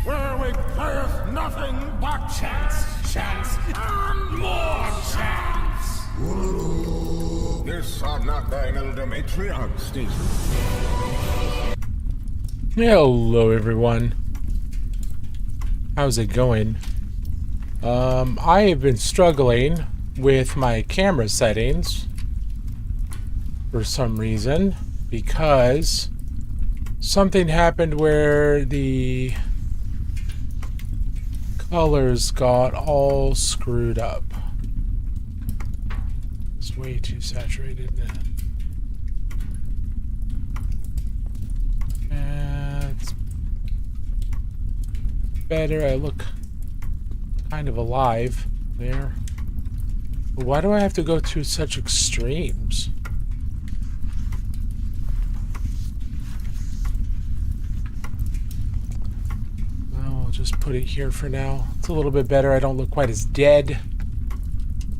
Where we playeth nothing but chance, and more chance. This are not thine elder matriarch, Stacey. Hello everyone. How's it going? I have been struggling with my camera settings for some reason because something happened where the colors got all screwed up. It's way too saturated. It's better. I look kind of alive there. But why do I have to go to such extremes? Well, I'll just put it here for now. It's a little bit better. I don't look quite as dead.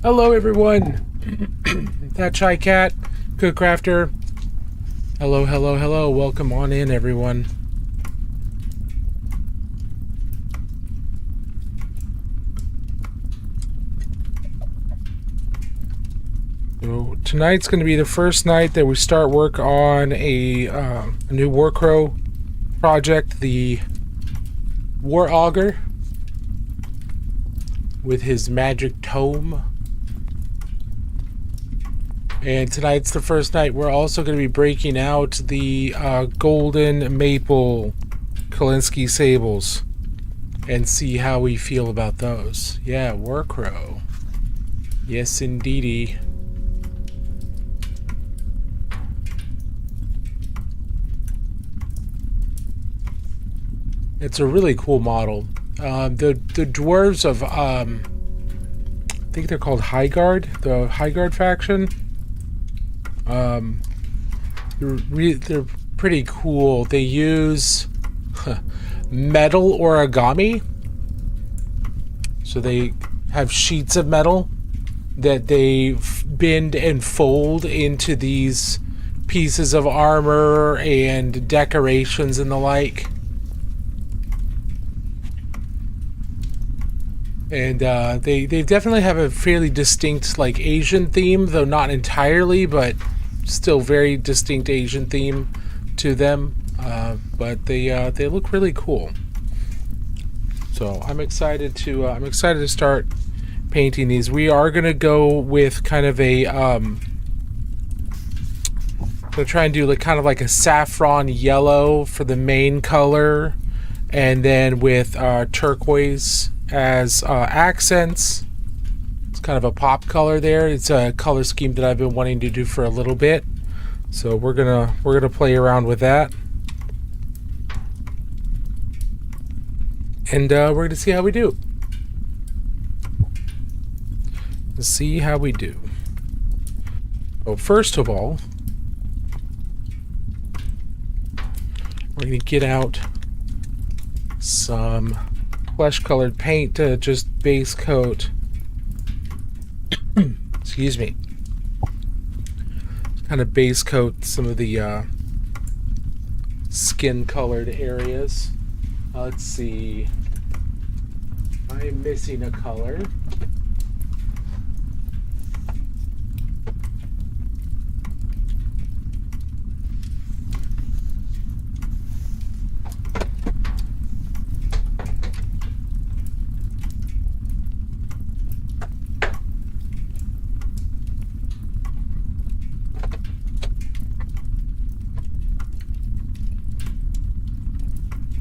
Hello, everyone. That Chai Cat, Cook Crafter. Hello, hello, hello. Welcome on in, everyone. So tonight's going to be the first night that we start work on a new Warcrow project, the War Augur, with his magic tome. And tonight's the first night we're also going to be breaking out the Golden Maple Kalinsky Sables and see how we feel about those. Yeah, Warcrow. Yes, indeedy. It's a really cool model. The dwarves of I think they're called Highguard, the Highguard faction. They're pretty cool. They use metal origami. So they have sheets of metal that they bend and fold into these pieces of armor and decorations and the like. And they definitely have a fairly distinct, like, Asian theme, though not entirely, but still very distinct Asian theme to them. But they look really cool. So I'm excited to start painting these. We are gonna go with kind of a gonna try and do like kind of like a saffron yellow for the main color, and then with turquoise as accents. It's kind of a pop color there. It's a color scheme that I've been wanting to do for a little bit, so we're gonna play around with that, and we're gonna see how we do. Let's see how we do. Well, first of all, we're gonna get out some flesh colored paint to just base coat excuse me, kind of base coat some of the skin colored areas. Let's see, I'm missing a color.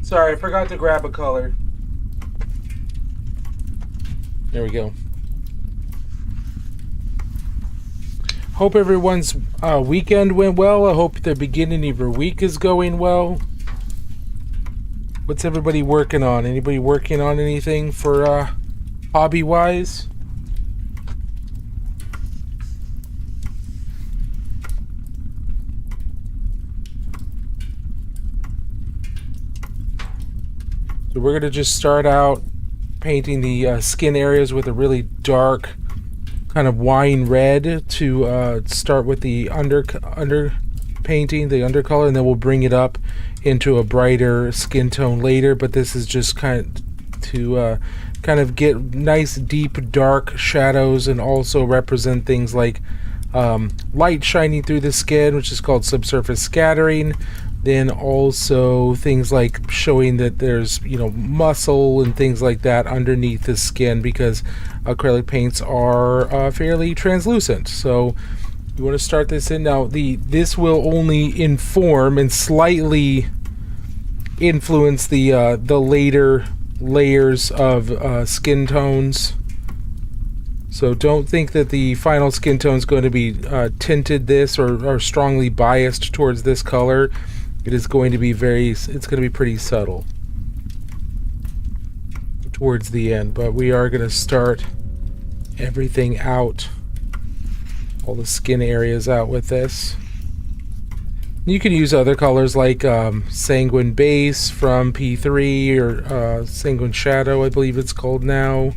Sorry, I forgot to grab a color. There we go. Hope everyone's weekend went well. I hope the beginning of your week is going well. What's everybody working on? Anybody working on anything for hobby-wise? So we're going to just start out painting the skin areas with a really dark kind of wine red to start with the underpaint painting, the undercolor, and then we'll bring it up into a brighter skin tone later. But this is just kind of get nice deep dark shadows and also represent things like light shining through the skin, which is called subsurface scattering. Then also things like showing that there's, you know, muscle and things like that underneath the skin, because acrylic paints are fairly translucent. So you want to start this in. Now this will only inform and slightly influence the later layers of skin tones. So don't think that the final skin tone is going to be tinted this or strongly biased towards this color. It is going to be it's going to be pretty subtle towards the end, but we are going to start everything out, all the skin areas out with this. You can use other colors like Sanguine Base from P3 or Sanguine Shadow, I believe it's called now.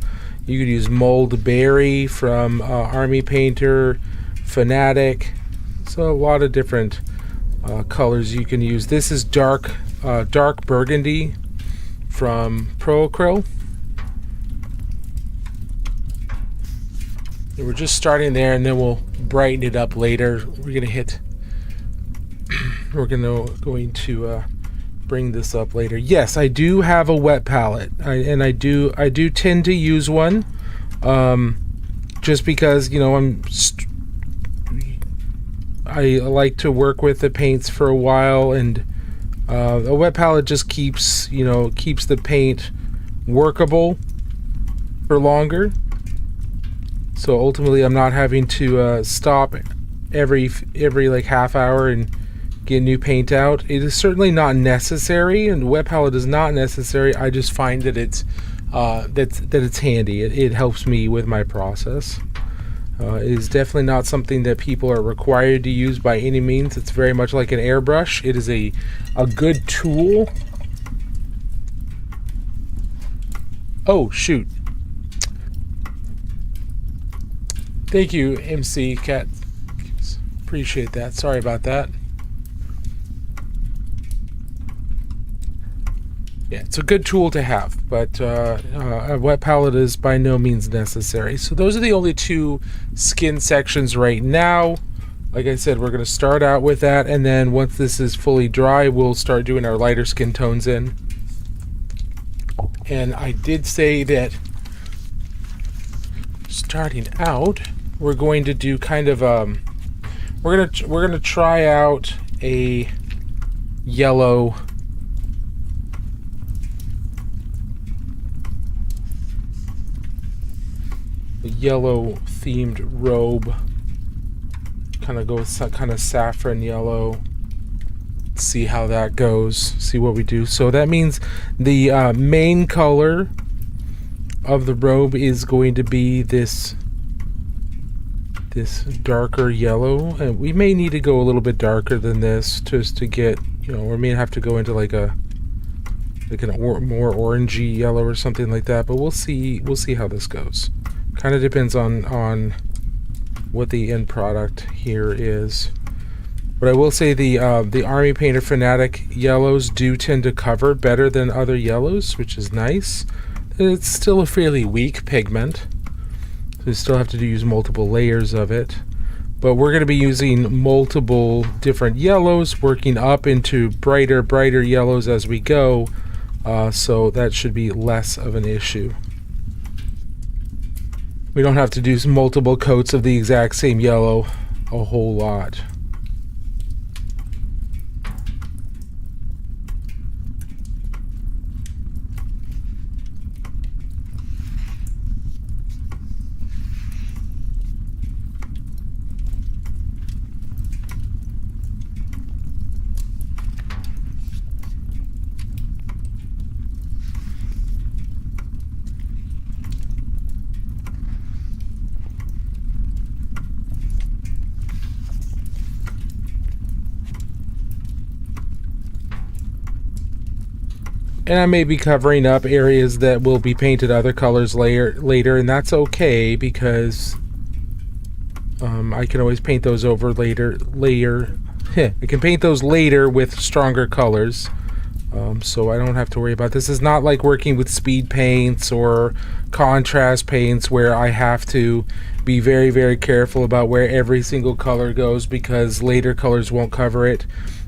You could use Mold Berry from Army Painter, Fanatic. So a lot of different colors you can use. This is dark burgundy from Pro Acryl. And we're just starting there, and then we'll brighten it up later. We're going to bring this up later. Yes, I do have a wet palette, and I do tend to use one, just because, you know, I like to work with the paints for a while, and a wet palette just keeps the paint workable for longer. So ultimately, I'm not having to stop every like half hour and get new paint out. It is certainly not necessary, and wet palette is not necessary. I just find that it's handy. It helps me with my process. It is definitely not something that people are required to use by any means. It's very much like an airbrush. It is a good tool. Oh shoot! Thank you, MC Cat. Appreciate that. Sorry about that. Yeah, it's a good tool to have, but a wet palette is by no means necessary. So those are the only two skin sections right now. Like I said, we're going to start out with that, and then once this is fully dry, we'll start doing our lighter skin tones in. And I did say that starting out, we're going to do kind of we're gonna try out a yellow themed robe. Kind of go with kind of saffron yellow. See how that goes. See what we do. So that means the main color of the robe is going to be this darker yellow, and we may need to go a little bit darker than this just to get, we may have to go into like a more orangey yellow or something like that, but we'll see how this goes. Kind of depends on what the end product here is. But I will say the Army Painter Fanatic yellows do tend to cover better than other yellows, which is nice. It's still a fairly weak pigment, so we still have to use multiple layers of it. But we're going to be using multiple different yellows, working up into brighter yellows as we go, so that should be less of an issue. We don't have to do multiple coats of the exact same yellow a whole lot. And I may be covering up areas that will be painted other colors later, and that's okay, because I can always paint those over later. I can paint those later with stronger colors. So I don't have to worry about this. It's not like working with speed paints or contrast paints where I have to be very, very careful about where every single color goes because later colors won't cover it.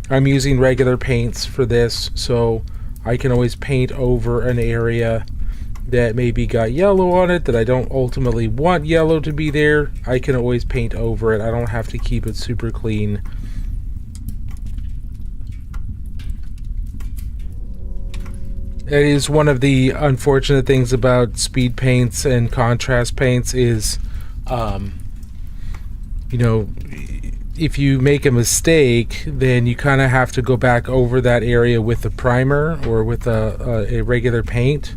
I'm using regular paints for this, so I can always paint over an area that maybe got yellow on it that I don't ultimately want yellow to be there. I can always paint over it. I don't have to keep it super clean. That is one of the unfortunate things about speed paints and contrast paints is, you know, if you make a mistake, then you kind of have to go back over that area with a primer or with a regular paint,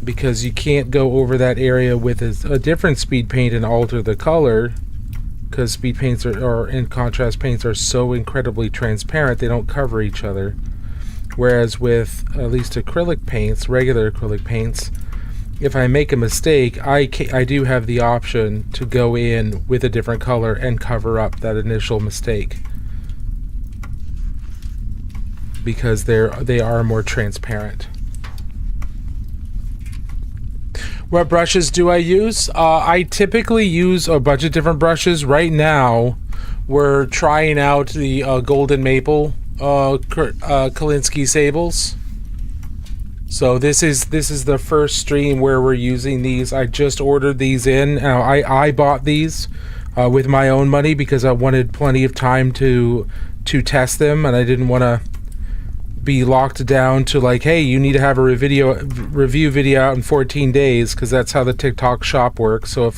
because you can't go over that area with a different speed paint and alter the color, because speed paints and contrast paints are so incredibly transparent, they don't cover each other. Whereas with at least acrylic paints, regular acrylic paints, if I make a mistake, I do have the option to go in with a different color and cover up that initial mistake, because they are more transparent. What brushes do I use? I typically use a bunch of different brushes. Right now, we're trying out the Golden Maple Kolinsky sables. So this is the first stream where we're using these. I just ordered these in. Now I bought these with my own money because I wanted plenty of time to test them, and I didn't want to be locked down to like, hey, you need to have a review video out in 14 days, because that's how the TikTok shop works. So if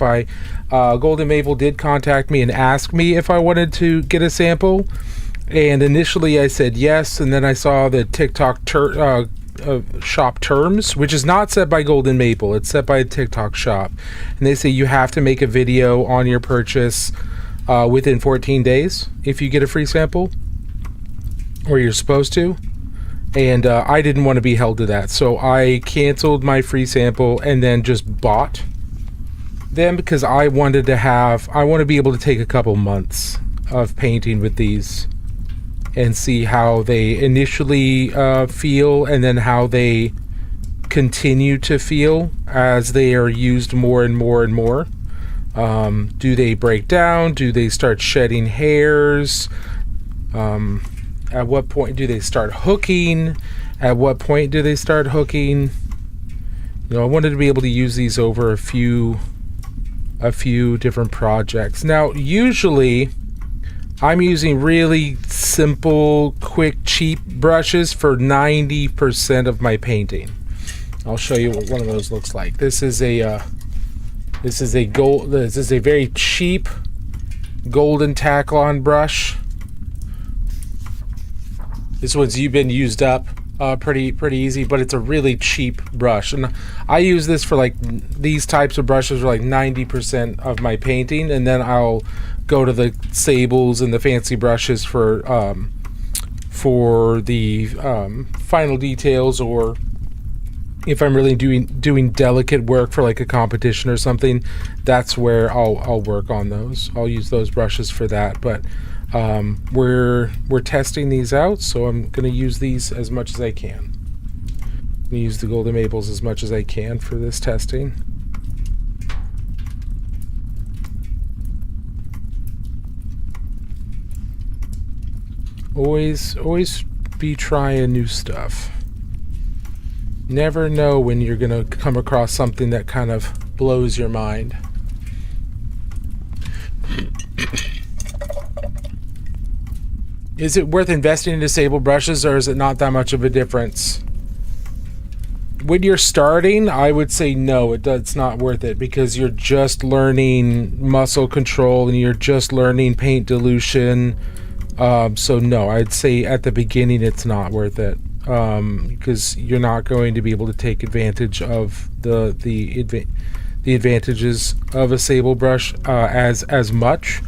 Golden Maple did contact me and ask me if I wanted to get a sample, and initially I said yes, and then I saw the TikTok shop terms, which is not set by Golden Maple, it's set by a TikTok shop, and they say you have to make a video on your purchase within 14 days if you get a free sample, or you're supposed to. And I didn't want to be held to that, so I canceled my free sample and then just bought them, because I want to be able to take a couple months of painting with these and see how they initially feel, and then how they continue to feel as they are used more and more and more. Do they break down? Do they start shedding hairs? At what point do they start hooking? At what point do they start hooking? You know, I wanted to be able to use these over a few different projects. Now, usually I'm using really simple, quick, cheap brushes for 90% of my painting. I'll show you what one of those looks like. This is a very cheap golden Taklon brush. This one's been used up pretty easy, but it's a really cheap brush, and I use this for like these types of brushes for like 90% of my painting, and then I'll go to the sables and the fancy brushes for the final details, or if I'm really doing delicate work for like a competition or something, that's where I'll work on those. I'll use those brushes for that, but we're testing these out, so I'm going to use these as much as I can. I'm going to use the Golden Maples as much as I can for this testing. Always be trying new stuff. Never know when you're going to come across something that kind of blows your mind. Is it worth investing in sable brushes, or is it not that much of a difference? When you're starting, I would say no, it's not worth it, because you're just learning muscle control and you're just learning paint dilution. So no, I'd say at the beginning it's not worth it, because you're not going to be able to take advantage of the advantages of a sable brush as much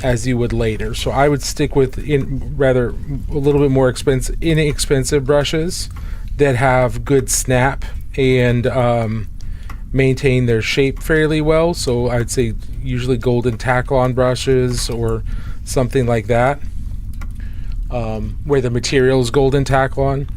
as you would later. So I would stick with a little bit more inexpensive brushes that have good snap and maintain their shape fairly well. So I'd say usually golden Taklon brushes, or something like that, where the material is golden Taklon.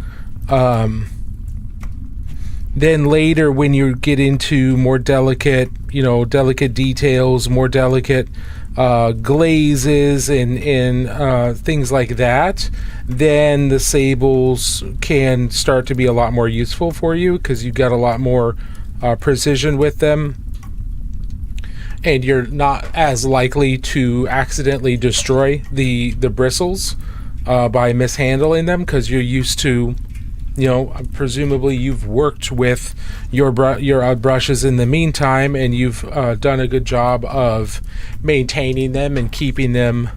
Then later, when you get into more delicate, delicate details, more delicate glazes and things like that, then the sables can start to be a lot more useful for you, because you've got a lot more precision with them, and you're not as likely to accidentally destroy the bristles by mishandling them, because you're used to, presumably you've worked with your brushes in the meantime, and you've done a good job of maintaining them and keeping them,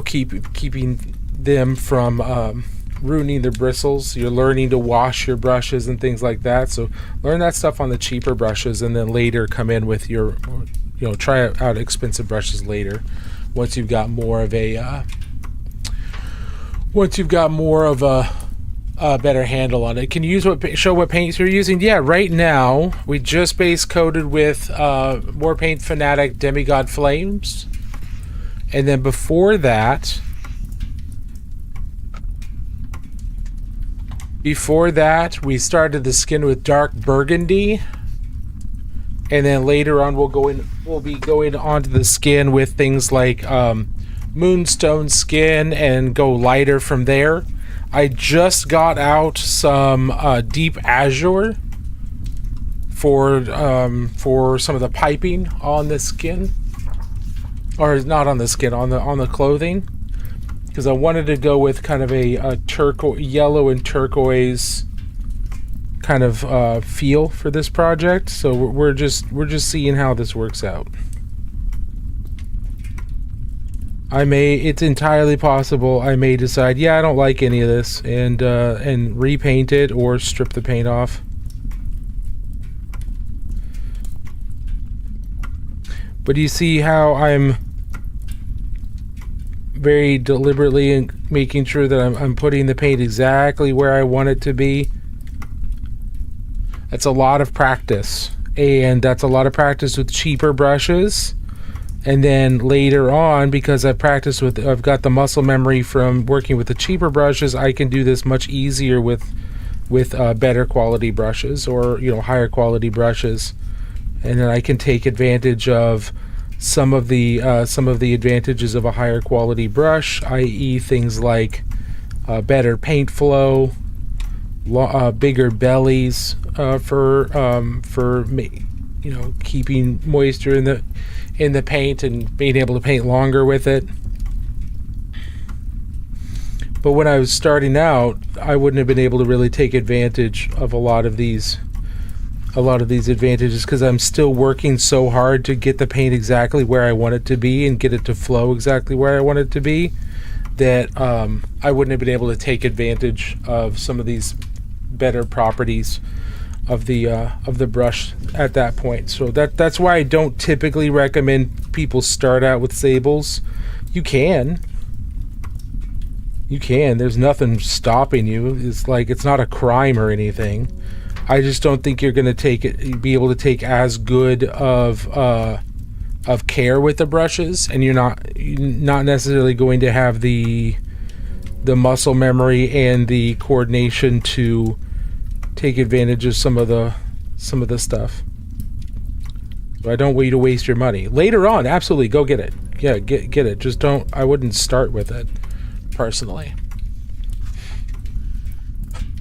keeping them from ruining the bristles. You're learning to wash your brushes and things like that. So learn that stuff on the cheaper brushes, and then later come in with your, try out expensive brushes later, once you've got more of a better handle on it. Can you show what paints you're using? Yeah, right now we just base coated with War Paint Fanatic Demigod Flames, and then before that we started the skin with Dark Burgundy, and then later on we'll be going onto the skin with things like Moonstone skin, and go lighter from there. I just got out some Deep Azure for some of the piping on the skin, or not on the skin, on the clothing, because I wanted to go with kind of a yellow and turquoise kind of feel for this project. So we're just seeing how this works out. It's entirely possible I may decide, yeah, I don't like any of this, and repaint it or strip the paint off. But you see how I'm very deliberately making sure that I'm putting the paint exactly where I want it to be. That's a lot of practice, and that's a lot of practice with cheaper brushes. And then later on, because I've got the muscle memory from working with the cheaper brushes, I can do this much easier with better quality brushes, or higher quality brushes, and then I can take advantage of some of the advantages of a higher quality brush, i.e., things like better paint flow, bigger bellies for keeping moisture in the paint and being able to paint longer with it. But when I was starting out, I wouldn't have been able to really take advantage of a lot of these advantages, because I'm still working so hard to get the paint exactly where I want it to be and get it to flow exactly where I want it to be, that I wouldn't have been able to take advantage of some of these better properties of the brush at that point. So that's why I don't typically recommend people start out with sables. You can. There's nothing stopping you. It's not a crime or anything. I just don't think you're going to be able to take as good of care with the brushes, and you're not necessarily going to have the muscle memory and the coordination to take advantage of some of the stuff. So I don't want you to waste your money. Later on, absolutely go get it. Yeah, get it. Just I wouldn't start with it, personally.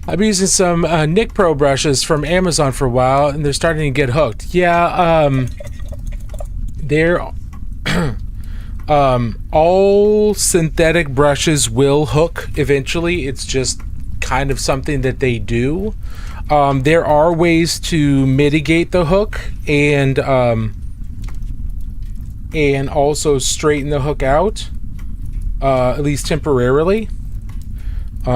I've been using some Nick Pro brushes from Amazon for a while, and they're starting to get hooked. Yeah, they're all synthetic brushes will hook eventually. It's just kind of something that they do. There are ways to mitigate the hook and also straighten the hook out, at least temporarily.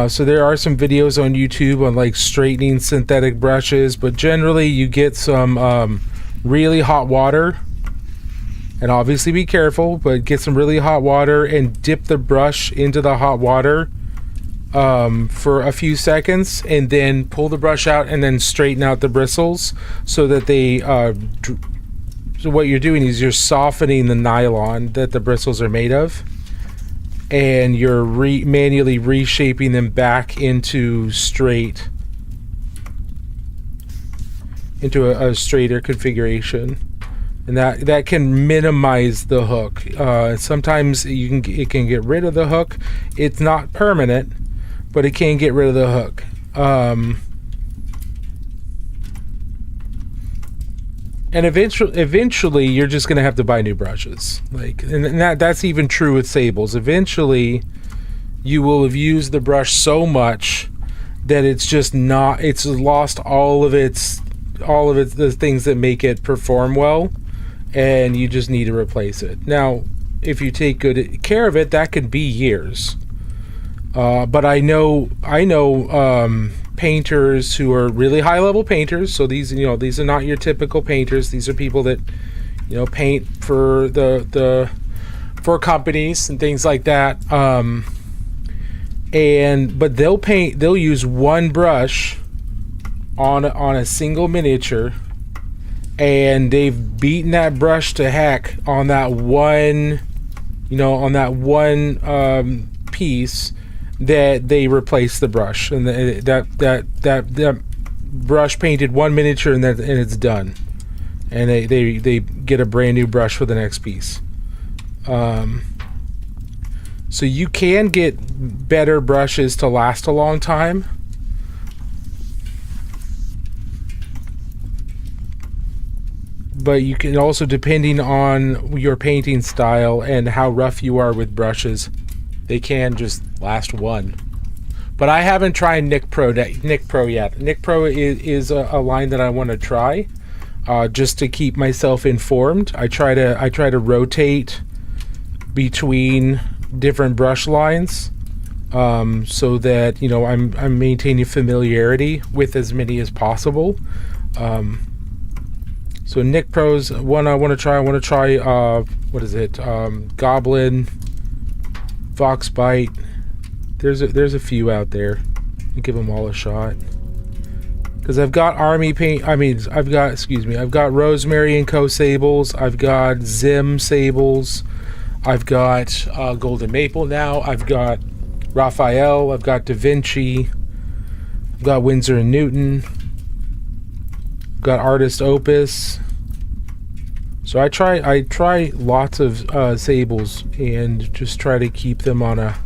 So there are some videos on YouTube on like straightening synthetic brushes, but generally you get some really hot water, and obviously be careful, but get some really hot water and dip the brush into the hot water for a few seconds, and then pull the brush out and then straighten out the bristles so that they So what you're doing is you're softening the nylon that the bristles are made of, and you're manually reshaping them back into a straighter configuration, and that can minimize the hook. Sometimes it can get rid of the hook. It's not permanent, but it can get rid of the hook. And eventually, you're just going to have to buy new brushes. And that's even true with sables. Eventually, you will have used the brush so much that it's lost all of the things that make it perform well, and you just need to replace it. Now, if you take good care of it, that could be years. But I know painters who are really high level painters. So these are not your typical painters. These are people that paint for for companies and things like that. But they'll use one brush on a single miniature, and they've beaten that brush to heck on that one piece, that they replace the brush, and that brush painted one miniature, and it's done, and they get a brand new brush for the next piece. So you can get better brushes to last a long time, but you can also, depending on your painting style and how rough you are with brushes, they can just last one. But I haven't tried Nick Pro yet. Nick Pro is a line that I want to try, just to keep myself informed. I try to rotate between different brush lines, so that I'm maintaining familiarity with as many as possible. So Nick Pro's one I want to try. What is it? Goblin, Foxbite. There's a few out there. I'll give them all a shot. Because I've got Army paint. I've got Rosemary and Co. sables. I've got Zim sables. I've got Golden Maple now. I've got Raphael. I've got Da Vinci. I've got Winsor and Newton. I've got Artist Opus. So I try lots of sables, and just try to keep them on a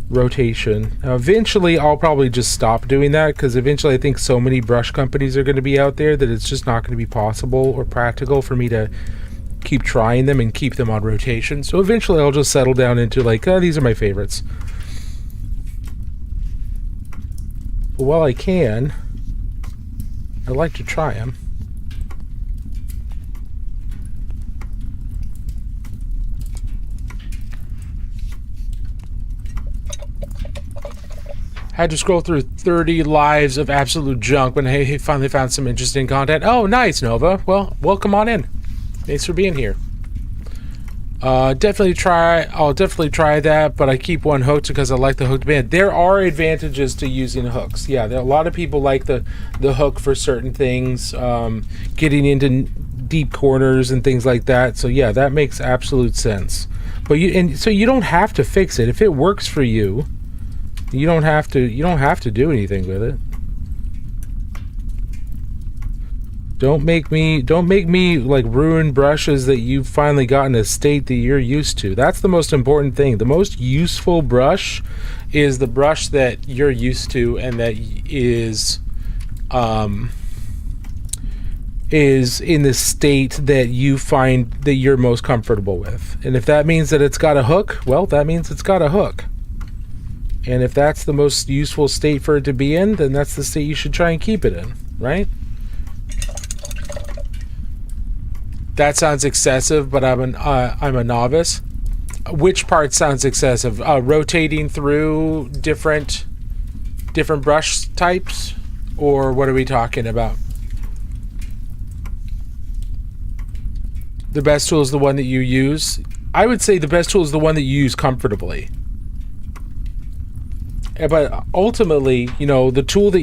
rotation. Now, eventually I'll probably just stop doing that, because eventually I think so many brush companies are going to be out there that it's just not going to be possible or practical for me to keep trying them and keep them on rotation. So eventually I'll just settle down into these are my favorites. But while I can, I like to try them. Had to scroll through 30 lives of absolute junk, but hey, finally found some interesting content. Oh, nice, Nova. Well, welcome on in. Thanks for being here. I'll definitely try that, but I keep one hooked because I like the hooked band. There are advantages to using hooks. Yeah, a lot of people like the hook for certain things, getting into deep corners and things like that. So yeah, that makes absolute sense. But you don't have to fix it. If it works for you, you don't have to do anything with it. Don't make me ruin brushes that you've finally gotten a state that you're used to. That's the most important thing. The most useful brush is the brush that you're used to, and that is in the state that you find that you're most comfortable with. And if that means that it's got a hook, well, that means it's got a hook. And if that's the most useful state for it to be in, then that's the state you should try and keep it in, right? That sounds excessive, but I'm a novice. Which part sounds excessive? Rotating through different brush types, or what are we talking about? The best tool is the one that you use. I would say the best tool is the one that you use comfortably. But ultimately, you know, the tools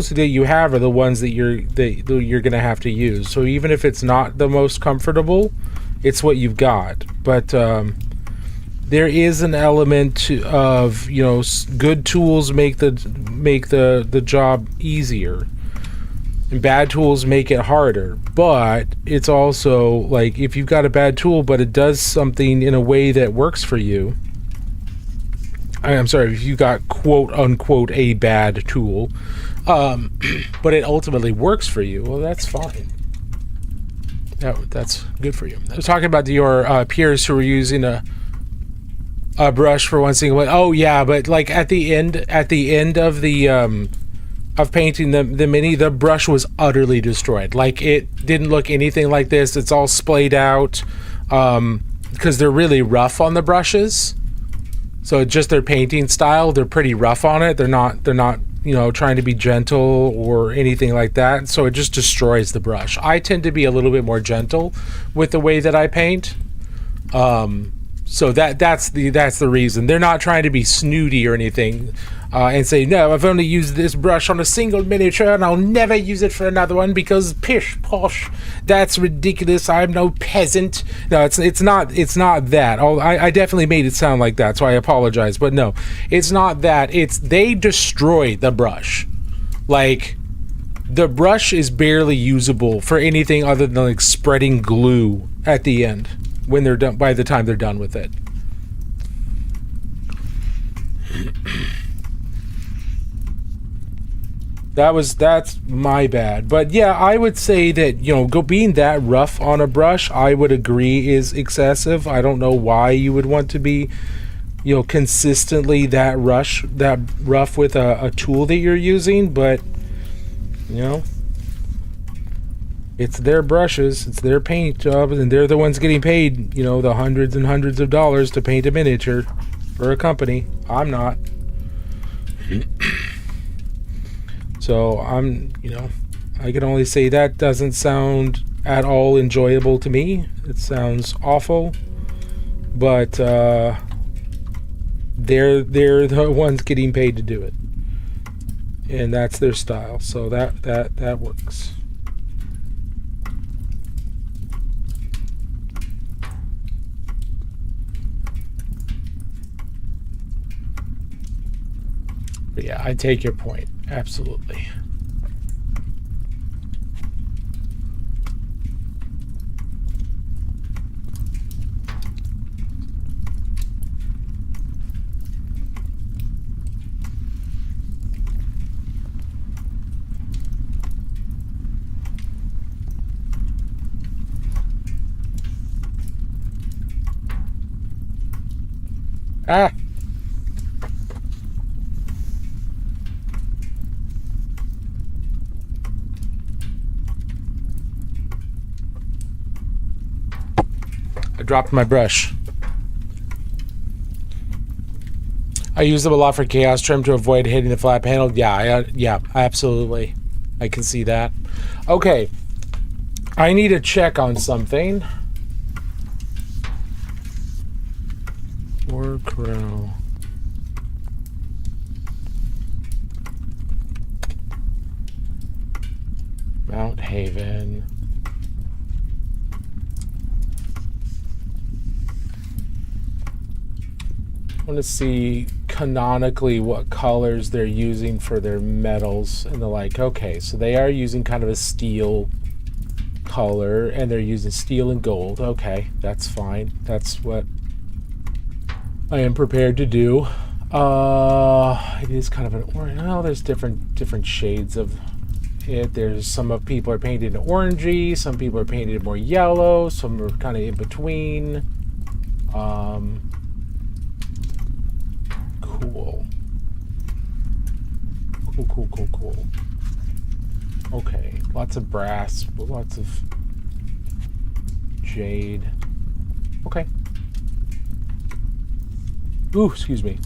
that you have are the ones that you're gonna have to use. So even if it's not the most comfortable, it's what you've got. But there is an element of, you know, good tools make the job easier, and bad tools make it harder. But it's also like, if you've got a bad tool but it does something in a way that works for you, I'm sorry, if you got quote unquote a bad tool, but it ultimately works for you, well, that's fine. That's good for you. I was talking about your peers who were using a brush for one single. Oh yeah, but like at the end of the of painting the mini, the brush was utterly destroyed. Like, it didn't look anything like this. It's all splayed out because they're really rough on the brushes. So just their painting style, they're pretty rough on it. They're not, you know, trying to be gentle or anything like that. So it just destroys the brush. I tend to be a little bit more gentle with the way that I paint. So that's the reason. They're not trying to be snooty or anything and say, no, I've only used this brush on a single miniature and I'll never use it for another one because pish posh, that's ridiculous. I'm no peasant. No, it's not that. I definitely made it sound like that, so I apologize. But no, it's not that. It's they destroy the brush. Like, the brush is barely usable for anything other than like spreading glue at the end when they're done, by the time they're done with it. That's my bad. But yeah, I would say that, you know, being that rough on a brush, I would agree, is excessive. I don't know why you would want to be, you know, consistently that rough with a tool that you're using, but you know, it's their brushes, it's their paint job, and they're the ones getting paid, you know, the hundreds and hundreds of dollars to paint a miniature for a company. I'm not. So you know, I can only say that doesn't sound at all enjoyable to me. It sounds awful, but they're the ones getting paid to do it, and that's their style. So that works. But yeah, I take your point. Absolutely. Ah! I dropped my brush. I use them a lot for chaos trim to avoid hitting the flat panel. Yeah, absolutely. I can see that. Okay. I need to check on something. War Crow. Mount Haven. I want to see canonically what colors they're using for their metals and the like. Okay, so they are using kind of a steel color, and they're using steel and gold. Okay, that's fine. That's what I am prepared to do. It is kind of an orange. Oh, there's different shades of it. There's some of people are painted orangey, some people are painted more yellow, some are kind of in between. Cool. Okay, lots of brass, lots of jade. Okay. Ooh, excuse me.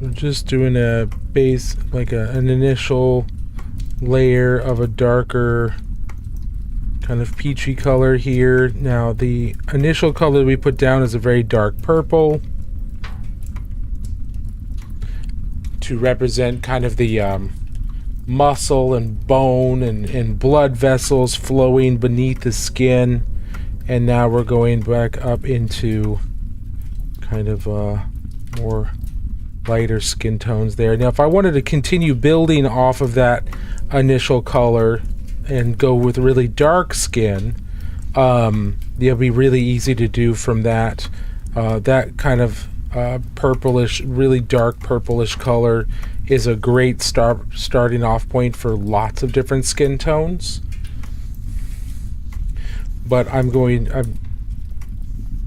I'm just doing a base, like an initial layer of a darker kind of peachy color here. Now the initial color we put down is a very dark purple to represent kind of the muscle and bone and blood vessels flowing beneath the skin. And now we're going back up into kind of more lighter skin tones there. Now if I wanted to continue building off of that initial color and go with really dark skin, it'll be really easy to do from that. That kind of purplish, really dark purplish color is a great starting off point for lots of different skin tones. But I'm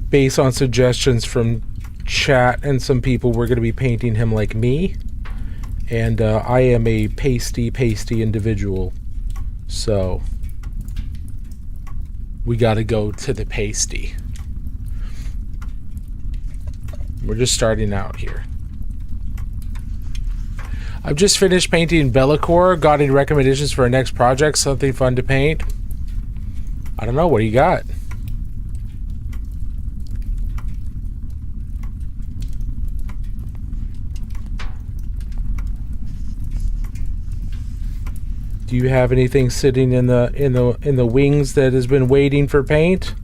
based on suggestions from chat and some people, we're going to be painting him like me, and I am a pasty individual, so we got to go to the pasty. We're just starting out here. I've just finished painting Bellicor. Got any recommendations for our next project? Something fun to paint? I don't know. What do you got? Do you have anything sitting in the wings that has been waiting for paint?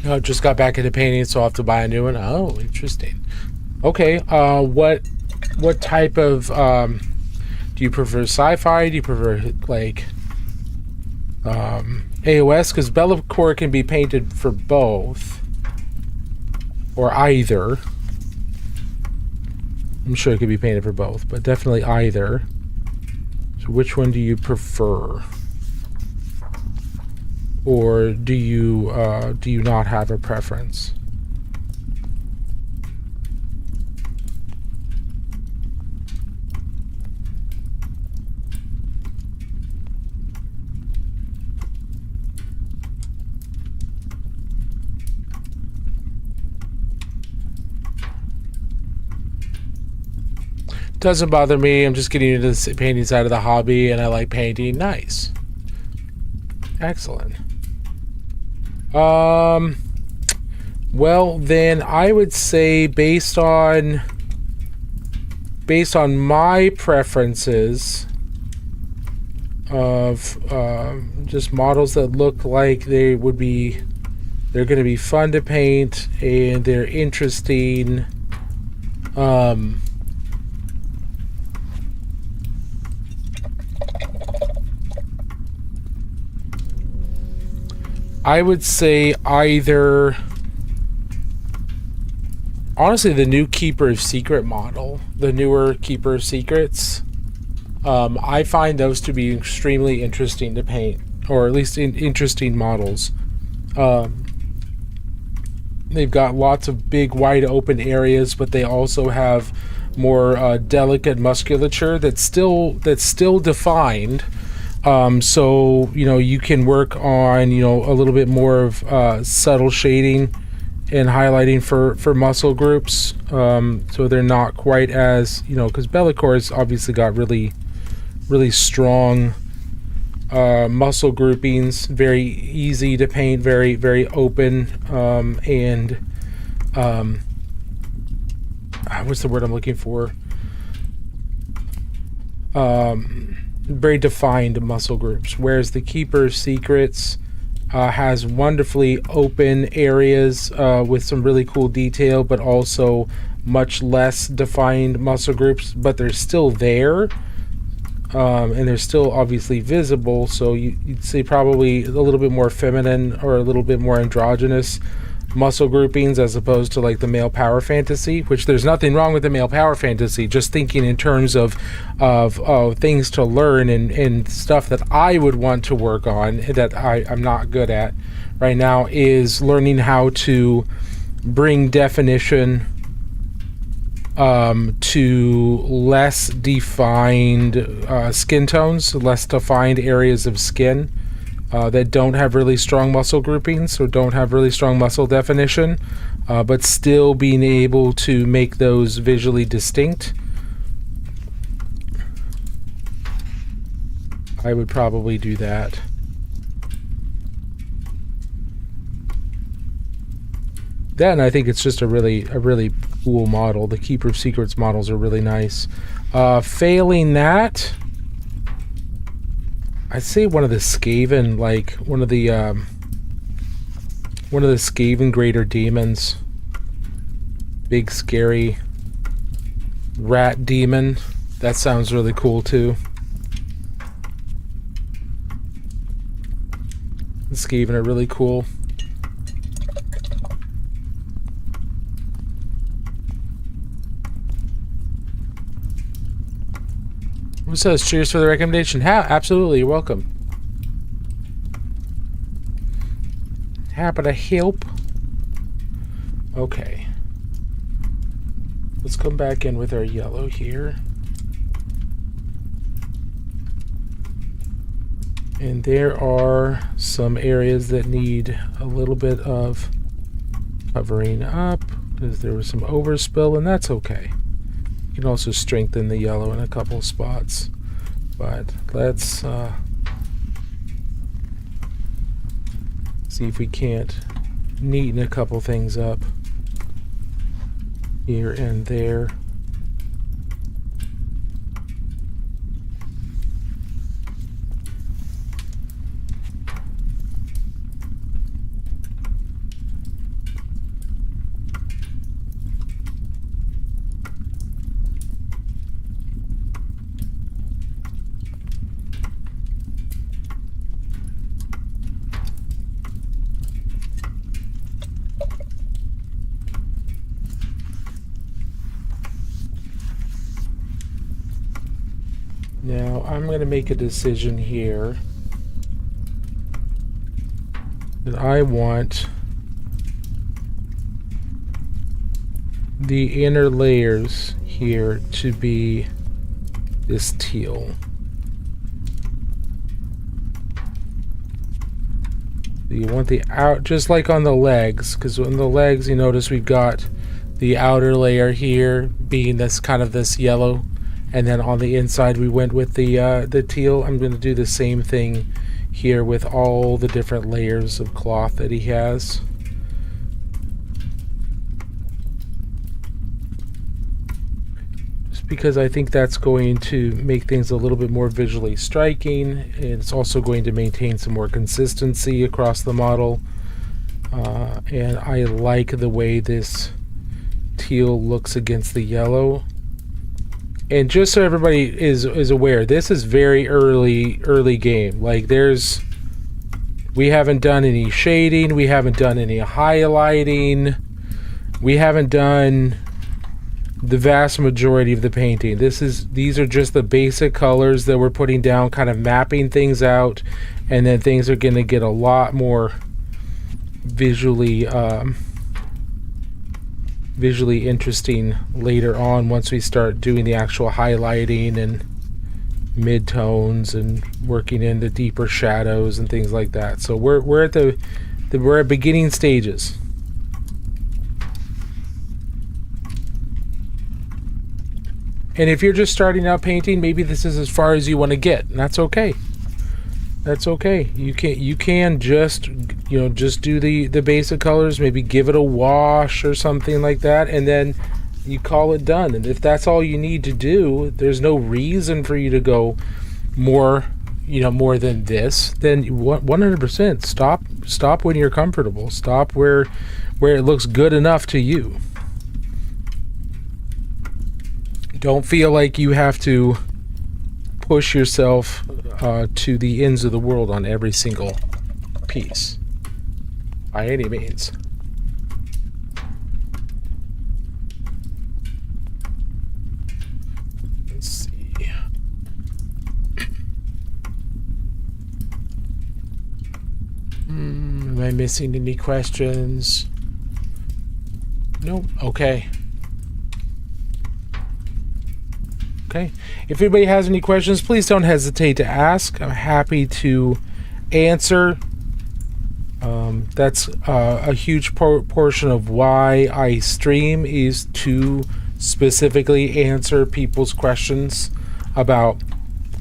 No, just got back into painting, so I'll have to buy a new one. Oh, interesting. Okay, what type of do you prefer sci-fi? Do you prefer like AOS? Because Bellicor can be painted for both or either. I'm sure it could be painted for both, but definitely either. So which one do you prefer? Or do you not have a preference? Doesn't bother me. I'm just getting into the painting side of the hobby, and I like painting. Nice. Excellent. Well, then I would say based on my preferences of just models that look like they're going to be fun to paint and they're interesting. I would say either, honestly, the new Keeper of Secret model, the newer Keeper of Secrets. I find those to be extremely interesting to paint, or at least interesting models. They've got lots of big, wide open areas, but they also have more delicate musculature that's still defined. So you can work on a little bit more of subtle shading and highlighting for muscle groups, so they're not quite as because Bellicor's obviously got really strong muscle groupings, very easy to paint, very, very open, and what's the word I'm looking for? Very defined muscle groups, whereas the Keeper's Secrets has wonderfully open areas with some really cool detail, but also much less defined muscle groups, but they're still there. And they're still obviously visible, so you'd say probably a little bit more feminine or a little bit more androgynous muscle groupings as opposed to like the male power fantasy, which there's nothing wrong with the male power fantasy, just thinking in terms of things to learn and stuff that I would want to work on that I'm not good at right now is learning how to bring definition to less defined skin tones, less defined areas of skin that don't have really strong muscle groupings or don't have really strong muscle definition, but still being able to make those visually distinct. I would probably do that. Then I think it's just a really cool model. The Keeper of Secrets models are really nice. Failing that, I'd say one of the Skaven, like one of the Skaven Greater Demons. Big scary rat demon. That sounds really cool too. The Skaven are really cool. Who says cheers for the recommendation? Absolutely, you're welcome. Happy to help. Okay. Let's come back in with our yellow here. And there are some areas that need a little bit of covering up because there was some overspill, and that's okay. You can also strengthen the yellow in a couple of spots, but let's see if we can't neaten a couple things up here and there. Now I'm going to make a decision here that I want the inner layers here to be this teal. You want the out, just like on the legs, because on the legs you notice we've got the outer layer here being this kind of this yellow, and then on the inside we went with the teal. I'm going to do the same thing here with all the different layers of cloth that he has. Just because I think that's going to make things a little bit more visually striking, and it's also going to maintain some more consistency across the model. And I like the way this teal looks against the yellow. And just so everybody is aware, this is very early game. Like we haven't done any shading, we haven't done any highlighting, we haven't done the vast majority of the painting. These are just the basic colors that we're putting down, kind of mapping things out, and then things are going to get a lot more visually interesting later on once we start doing the actual highlighting and mid-tones and working into deeper shadows and things like that. So we're at beginning stages. And if you're just starting out painting, maybe this is as far as you want to get, and that's okay. That's okay. You can just just do the basic colors, maybe give it a wash or something like that, and then you call it done. And if that's all you need to do, there's no reason for you to go more more than this. Then 100% stop when you're comfortable. Stop where it looks good enough to you. Don't feel like you have to push yourself to the ends of the world on every single piece by any means. Let's see. Am I missing any questions? Nope. Okay. Okay. If anybody has any questions, please don't hesitate to ask. I'm happy to answer. That's a huge portion of why I stream, is to specifically answer people's questions about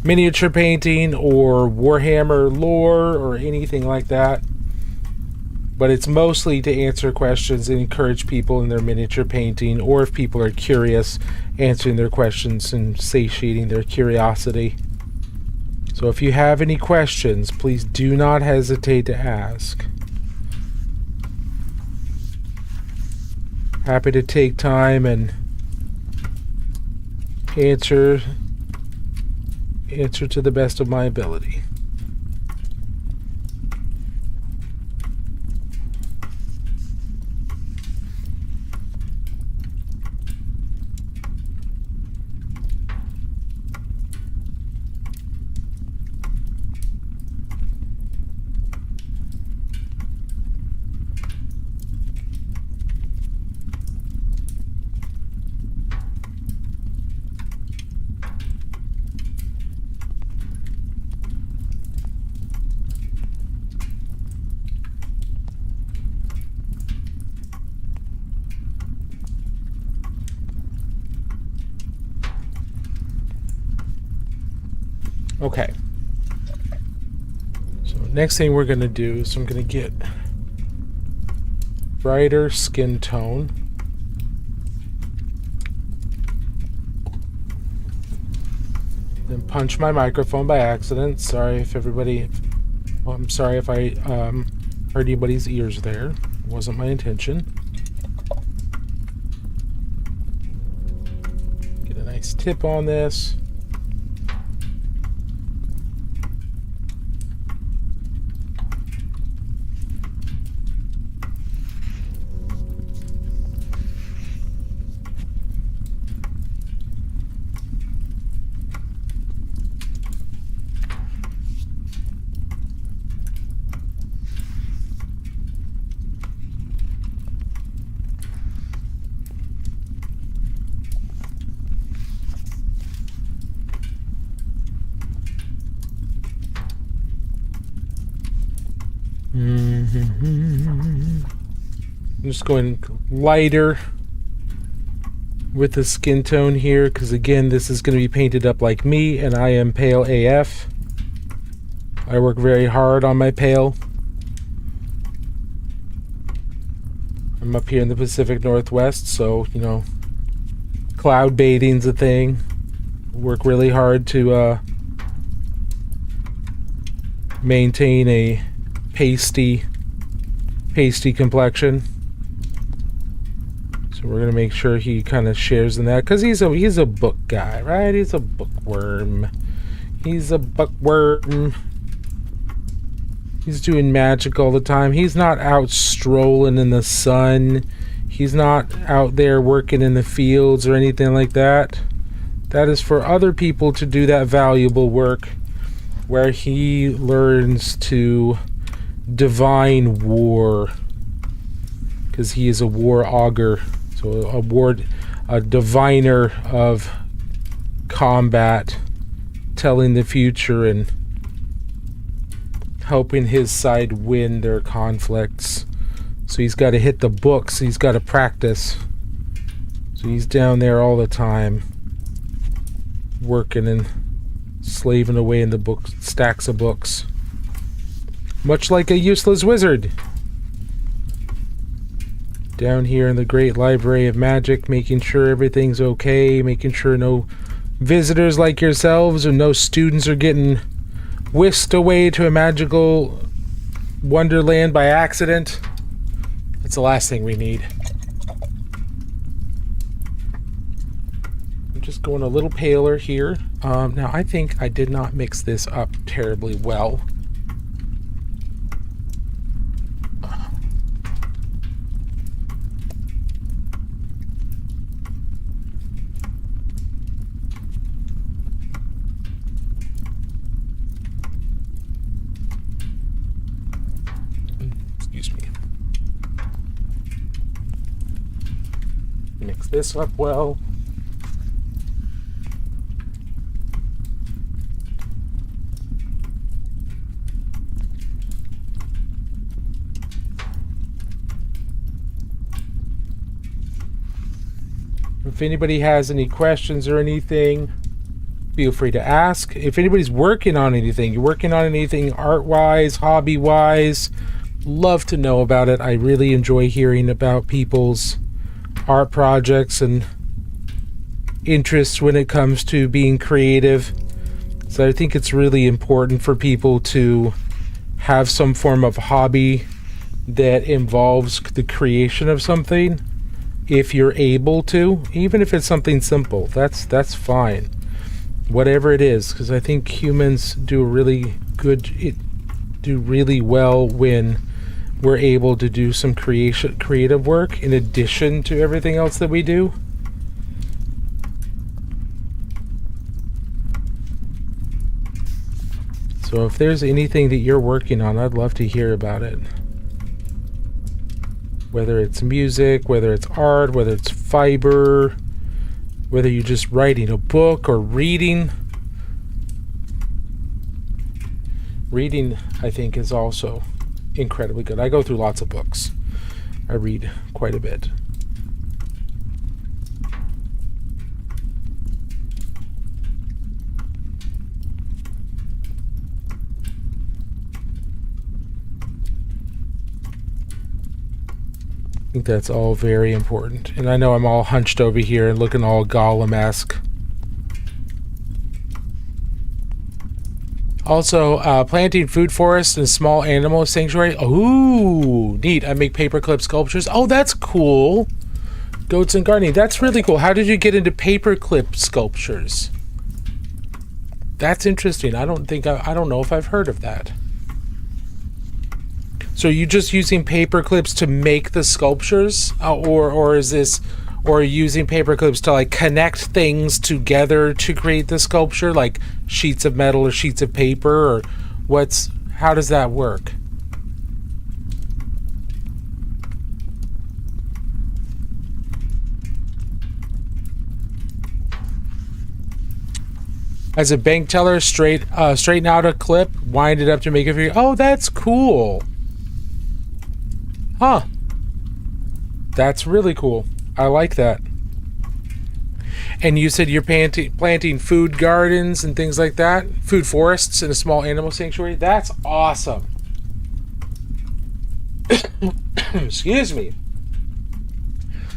miniature painting or Warhammer lore or anything like that. But it's mostly to answer questions and encourage people in their miniature painting, or if people are curious, answering their questions and satiating their curiosity. So if you have any questions, please do not hesitate to ask. Happy to take time and answer to the best of my ability. Okay. So next thing we're going to do is I'm going to get brighter skin tone. Then punch my microphone by accident. Sorry if everybody... Well, I'm sorry if I hurt anybody's ears there. It wasn't my intention. Get a nice tip on this. I'm just going lighter with the skin tone here, because again, this is going to be painted up like me, and I am pale AF. I work very hard on my pale. I'm up here in the Pacific Northwest, so cloud bathing's a thing. Work really hard to maintain a pasty complexion. So we're gonna make sure he kind of shares in that, because he's a book guy, right? He's a bookworm. He's a bookworm. He's doing magic all the time. He's not out strolling in the sun. He's not out there working in the fields or anything like that. That is for other people to do that valuable work, where he learns to divine war, because he is a war augur, so a diviner of combat, telling the future and helping his side win their conflicts. So he's got to hit the books, he's got to practice. So he's down there all the time, working and slaving away in the books, stacks of books. Much like a useless wizard. Down here in the Great Library of Magic, making sure everything's okay, making sure no visitors like yourselves or no students are getting whisked away to a magical wonderland by accident. That's the last thing we need. I'm just going a little paler here. Now, I think I did not mix this up terribly well. Excuse me. Mix this up well. If anybody has any questions or anything, feel free to ask. If anybody's working on anything, you're working on anything art-wise, hobby-wise, love to know about it. I really enjoy hearing about people's art projects and interests when it comes to being creative. So I think it's really important for people to have some form of hobby that involves the creation of something. If you're able to, even if it's something simple, that's fine. Whatever it is, because I think humans do really well when we're able to do some creative work in addition to everything else that we do. So if there's anything that you're working on, I'd love to hear about it. Whether it's music, whether it's art, whether it's fiber, whether you're just writing a book or reading. Reading, I think, is also incredibly good. I go through lots of books. I read quite a bit. I think that's all very important. And I know I'm all hunched over here and looking all Gollum-esque. Also, planting food forests and small animal sanctuary. Ooh, neat. I make paperclip sculptures. Oh, that's cool. Goats and gardening. That's really cool. How did you get into paperclip sculptures? That's interesting. I don't know if I've heard of that. So are you just using paper clips to make the sculptures, or is this, or are you using paper clips to like connect things together to create the sculpture, like sheets of metal or sheets of paper, or how does that work? As a bank teller, straighten out a clip, wind it up to make a figure. Oh, that's cool. Huh. That's really cool. I like that. And you said you're planting food gardens and things like that? Food forests in a small animal sanctuary? That's awesome. Excuse me.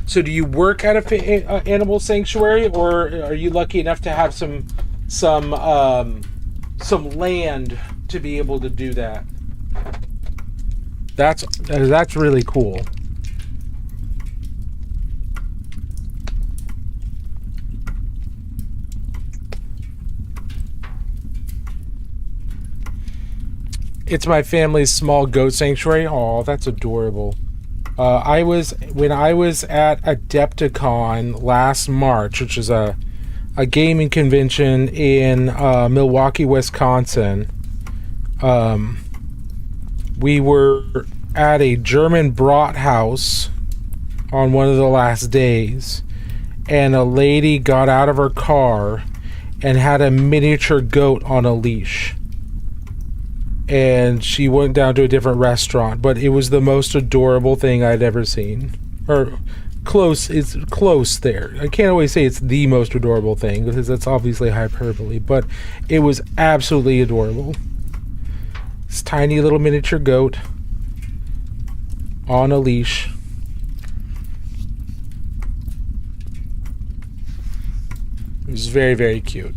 So do you work at a animal sanctuary, or are you lucky enough to have some land to be able to do that? That's really cool. It's my family's small goat sanctuary. Oh, that's adorable. When I was at Adepticon last March, which is a gaming convention in Milwaukee, Wisconsin. We were at a German brat house on one of the last days, and a lady got out of her car and had a miniature goat on a leash. And she went down to a different restaurant, but it was the most adorable thing I'd ever seen. Or close, it's close there. I can't always say it's the most adorable thing, because that's obviously hyperbole, but it was absolutely adorable. This tiny little miniature goat on a leash. It was very, very cute.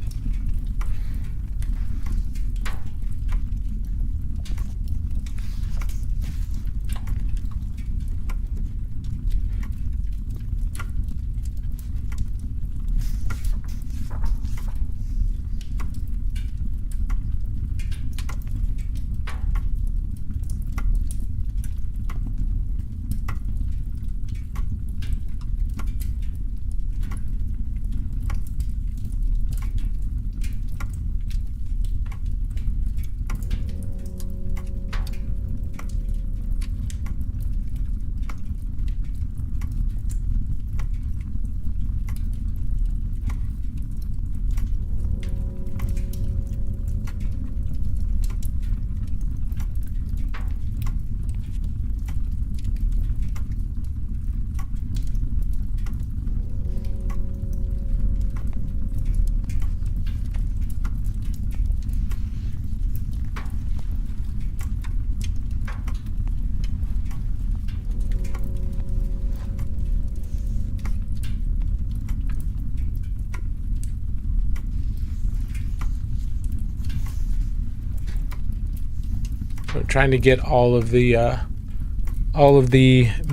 I'm trying to get all of the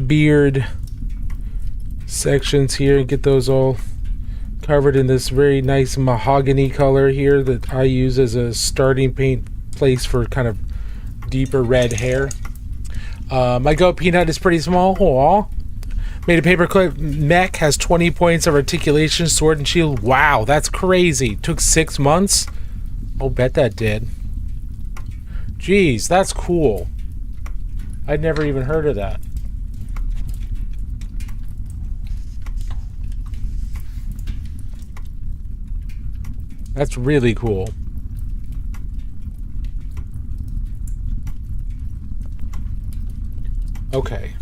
beard sections here and get those all covered in this very nice mahogany color here that I use as a starting paint place for kind of deeper red hair. My goat Peanut is pretty small. Aww. Made a paperclip mech, has 20 points of articulation, sword and shield. Wow, that's crazy. Took 6 months. I'll bet that did. Jeez, that's cool. I'd never even heard of that. That's really cool. Okay.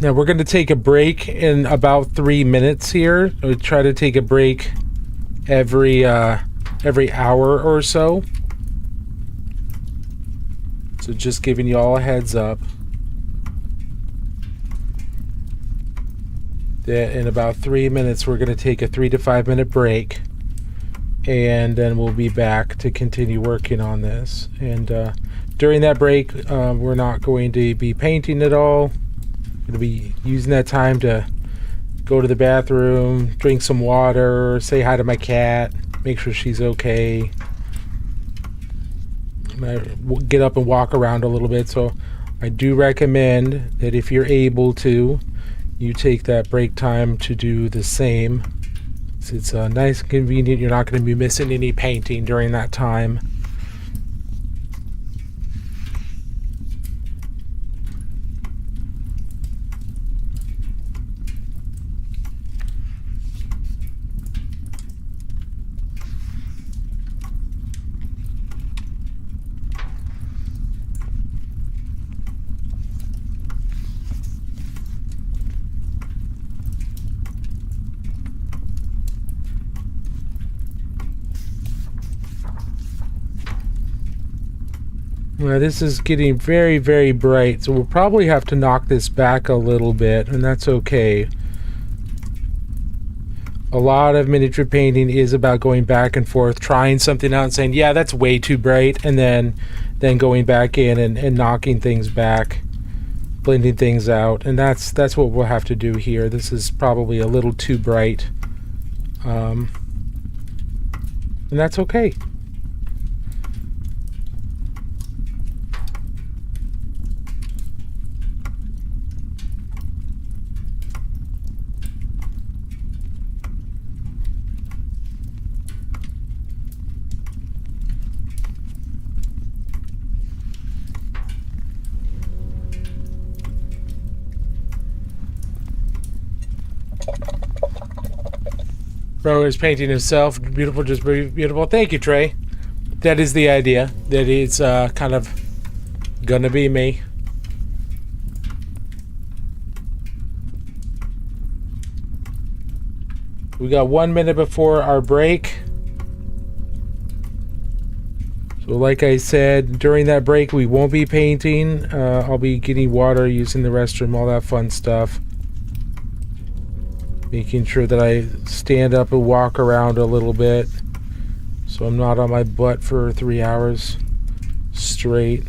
Now we're going to take a break in about 3 minutes here. We try to take a break every hour or so. So just giving you all a heads up that in about 3 minutes we're going to take a 3 to 5 minute break, and then we'll be back to continue working on this. And during that break, we're not going to be painting at all. Going to be using that time to go to the bathroom, drink some water, say hi to my cat, make sure she's okay, get up and walk around a little bit. So I do recommend that if you're able to, you take that break time to do the same. It's nice and convenient. You're not going to be missing any painting during that time. Now this is getting very, very bright, so we'll probably have to knock this back a little bit, and that's okay. A lot of miniature painting is about going back and forth, trying something out and saying, yeah, that's way too bright, and then going back in and knocking things back, blending things out, and that's what we'll have to do here. This is probably a little too bright, and that's okay. Bro is painting himself. Beautiful, just beautiful. Thank you, Trey. That is the idea. That it's kind of gonna be me. We got 1 minute before our break. So like I said, during that break, we won't be painting. I'll be getting water, using the restroom, all that fun stuff. Making sure that I stand up and walk around a little bit, so I'm not on my butt for 3 hours straight.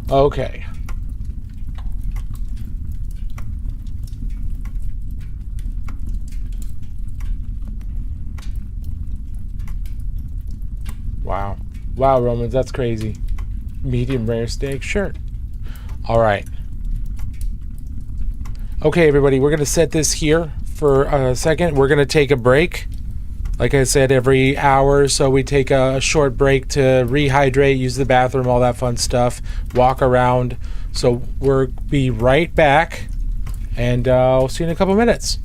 Okay. Wow. Wow, Romans, that's crazy. Medium rare steak? Sure. All right. Okay, everybody, we're going to set this here for a second. We're going to take a break. Like I said, every hour or so we take a short break to rehydrate, use the bathroom, all that fun stuff, walk around. So we'll be right back, and I'll see you in a couple minutes.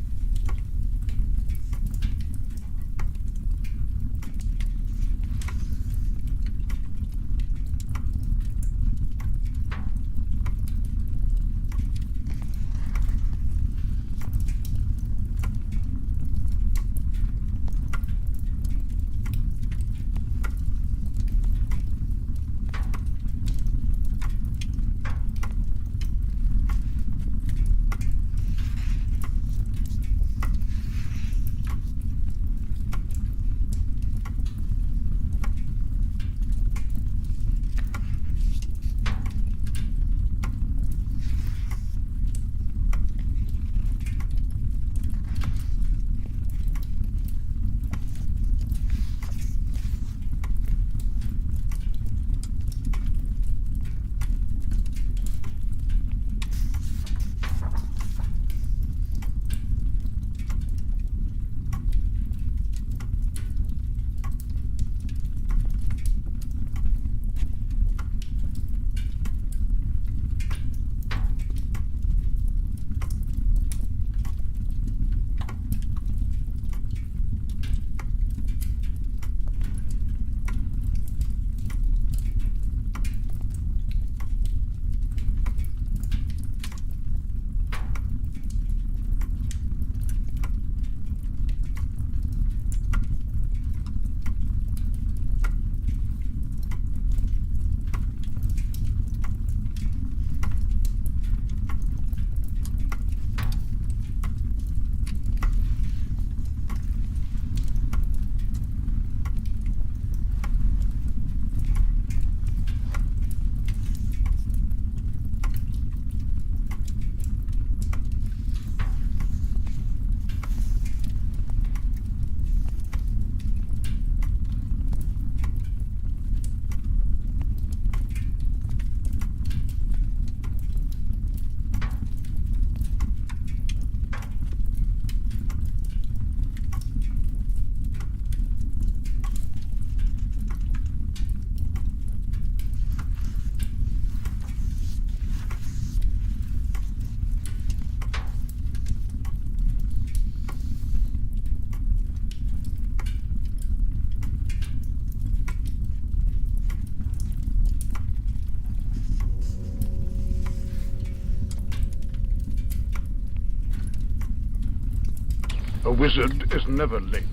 A wizard is never late,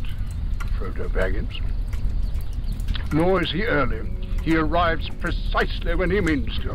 Frodo Baggins. Nor is he early. He arrives precisely when he means to.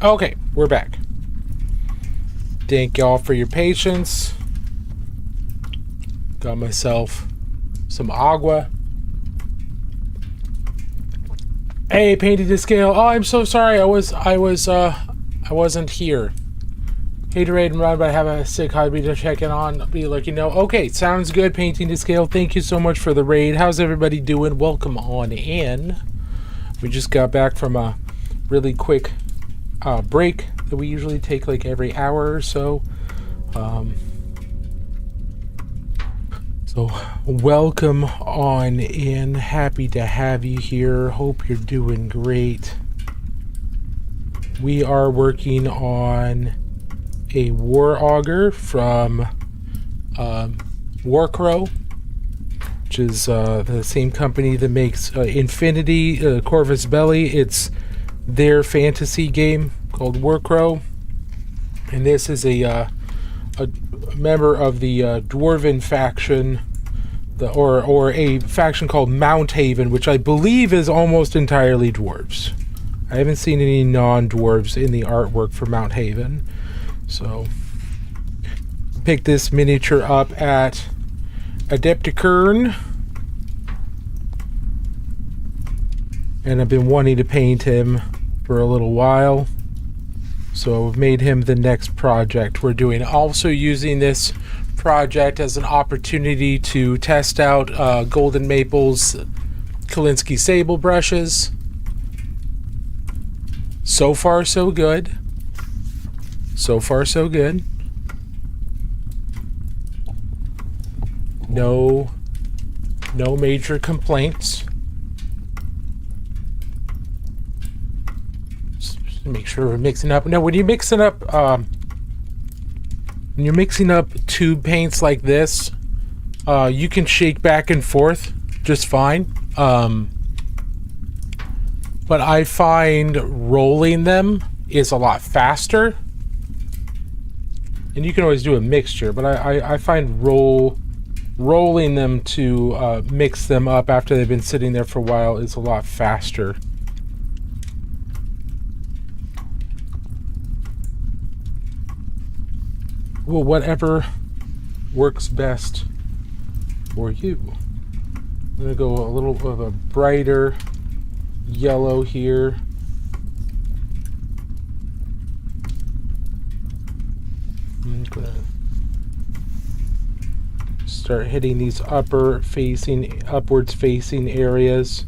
Okay, we're back. Thank y'all for your patience. Got myself some agua. Hey, painting to scale. Oh, I'm so sorry. I wasn't here. Hey, to raid and run, but I have a sick hobby to check in on. Be like, okay, sounds good. Painting to scale. Thank you so much for the raid. How's everybody doing? Welcome on in. We just got back from a really quick break that we usually take like every hour or so. So welcome on in. Happy to have you here. Hope you're doing great. We are working on a war auger from Warcrow, which is the same company that makes Infinity, Corvus Belli. It's their fantasy game called Warcrow, and this is a member of the Dwarven faction, or a faction called Mordheim, which I believe is almost entirely dwarves. I haven't seen any non-dwarves in the artwork for Mordheim. So, picked this miniature up at Adepticurn, and I've been wanting to paint him for a little while. So I've made him the next project we're doing. Also using this project as an opportunity to test out Golden Maple's Kolinsky Sable brushes. So far, so good. So far, so good. No major complaints. Just make sure we're mixing up. No, when you're mixing up tube paints like this, you can shake back and forth just fine. But I find rolling them is a lot faster. And you can always do a mixture, but I find rolling them to mix them up after they've been sitting there for a while is a lot faster. Well, whatever works best for you. I'm going to go a little of a brighter yellow here. I'm going to start hitting these upwards facing areas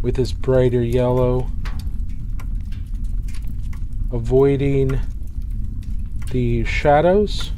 with this brighter yellow, avoiding the shadows.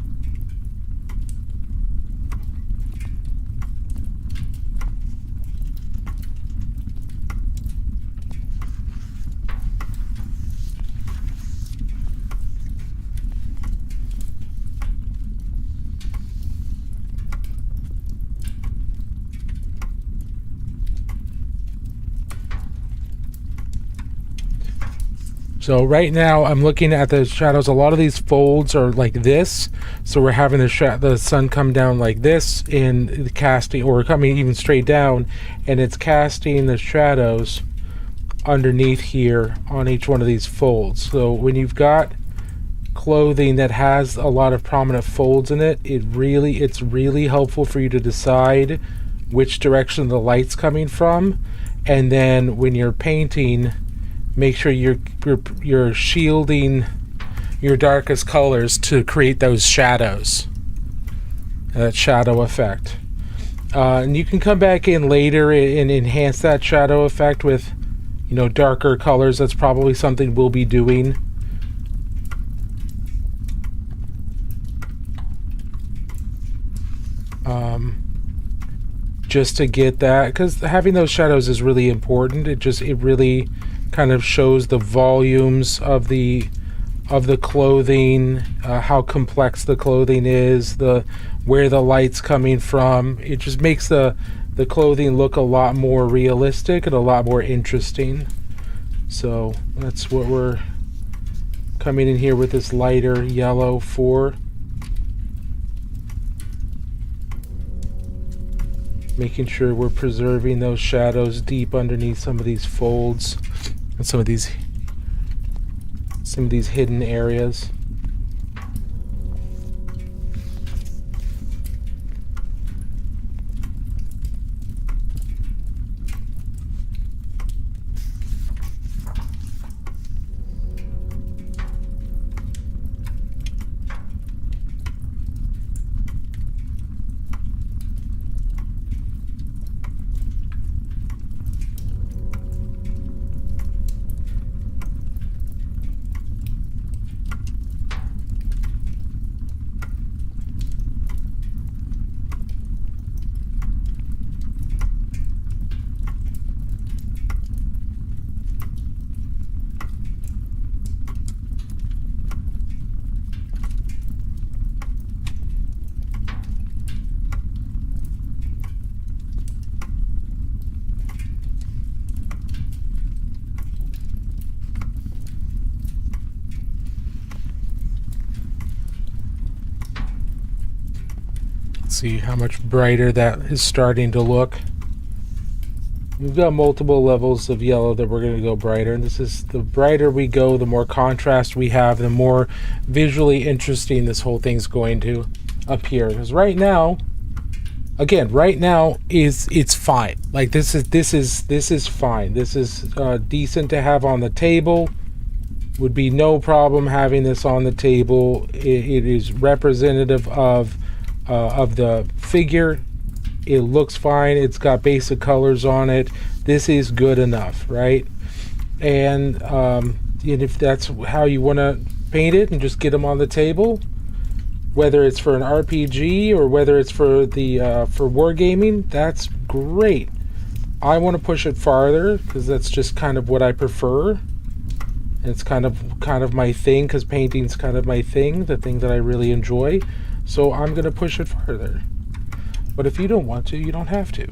So right now I'm looking at the shadows. A lot of these folds are like this. So we're having the sun come down like this in the casting, or coming even straight down, and it's casting the shadows underneath here on each one of these folds. So when you've got clothing that has a lot of prominent folds in it, it's really helpful for you to decide which direction the light's coming from, and then when you're painting, make sure you're shielding your darkest colors to create those shadows, that shadow effect. And you can come back in later and enhance that shadow effect with, darker colors. That's probably something we'll be doing. Just to get that, because having those shadows is really important. It really kind of shows the volumes of the clothing, how complex the clothing is, where the light's coming from. It just makes the clothing look a lot more realistic and a lot more interesting. So that's what we're coming in here with this lighter yellow for. Making sure we're preserving those shadows deep underneath some of these folds and some of these some of these hidden areas. See how much brighter that is starting to look. We've got multiple levels of yellow that we're going to go brighter, and this is the brighter we go, the more contrast we have, the more visually interesting this whole thing's going to appear. Because right now, again, it's fine. Like this is fine. This is decent to have on the table. Would be no problem having this on the table. It is representative of the figure. It looks fine. It's got basic colors on it. This is good enough, right? And if that's how you want to paint it and just get them on the table, whether it's for an RPG or whether it's for the for wargaming, that's great. I want to push it farther because that's just kind of what I prefer. And it's kind of my thing, because painting's kind of my thing, the thing that I really enjoy. So I'm going to push it farther. But if you don't want to, you don't have to.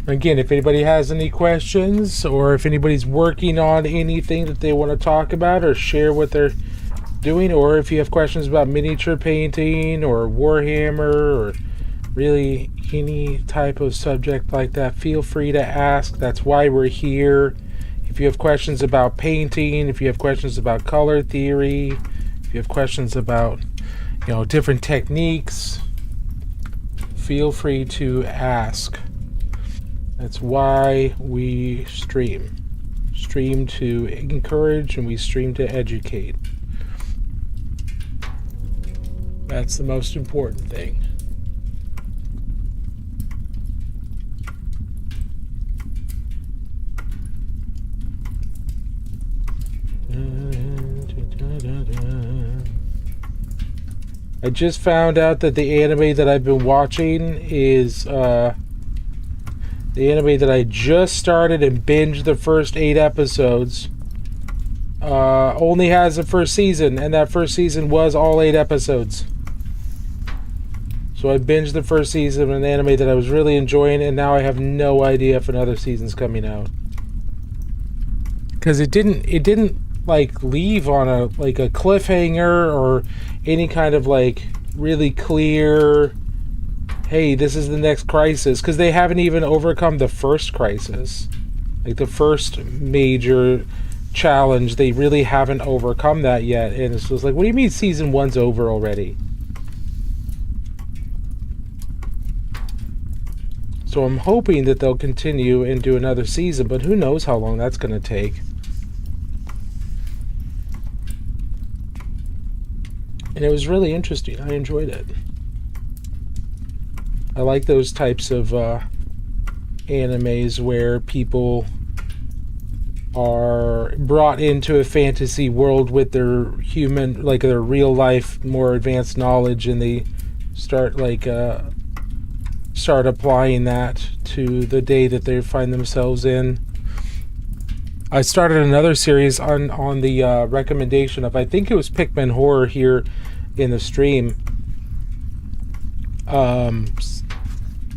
Again, if anybody has any questions, or if anybody's working on anything that they want to talk about or share what they're doing, or if you have questions about miniature painting or Warhammer or really any type of subject like that, feel free to ask. That's why we're here. If you have questions about painting, if you have questions about color theory, if you have questions about, different techniques, feel free to ask. That's why we stream. Stream to encourage, and we stream to educate. That's the most important thing. I just found out that the anime that I've been watching is the anime that I just started and binged the first 8 episodes only has a first season, and that first season was all 8 episodes. So I binged the first season of an anime that I was really enjoying, and now I have no idea if another season's coming out. Because it didn't like leave on a cliffhanger or any kind of really clear hey, this is the next crisis, because they haven't even overcome the first crisis. Like the first major challenge, they really haven't overcome that yet. And it's just like, what do you mean season 1's over already? So I'm hoping that they'll continue and do another season, but who knows how long that's going to take. And it was really interesting. I enjoyed it. I like those types of animes where people are brought into a fantasy world with their human, like their real life, more advanced knowledge, and they start applying that to the day that they find themselves in. I started another series on the recommendation of, I think it was Pikmin Horror here in the stream.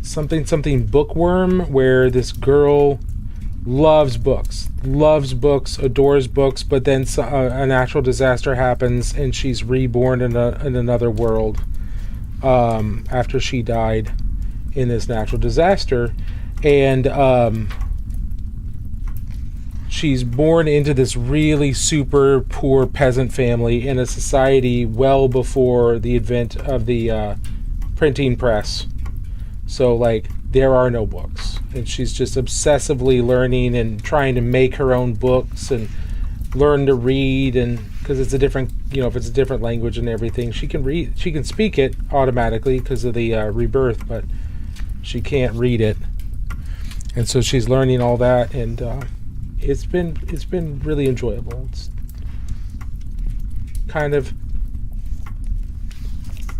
Something Bookworm, where this girl loves books, adores books, but then a natural disaster happens and she's reborn in another world after she died in this natural disaster, and she's born into this really super poor peasant family in a society well before the advent of the printing press. So like there are no books, and she's just obsessively learning and trying to make her own books and learn to read, and because it's a different, if it's a different language and everything, she can speak it automatically because of the rebirth, but she can't read it. And so she's learning all that, and it's been really enjoyable. It's kind of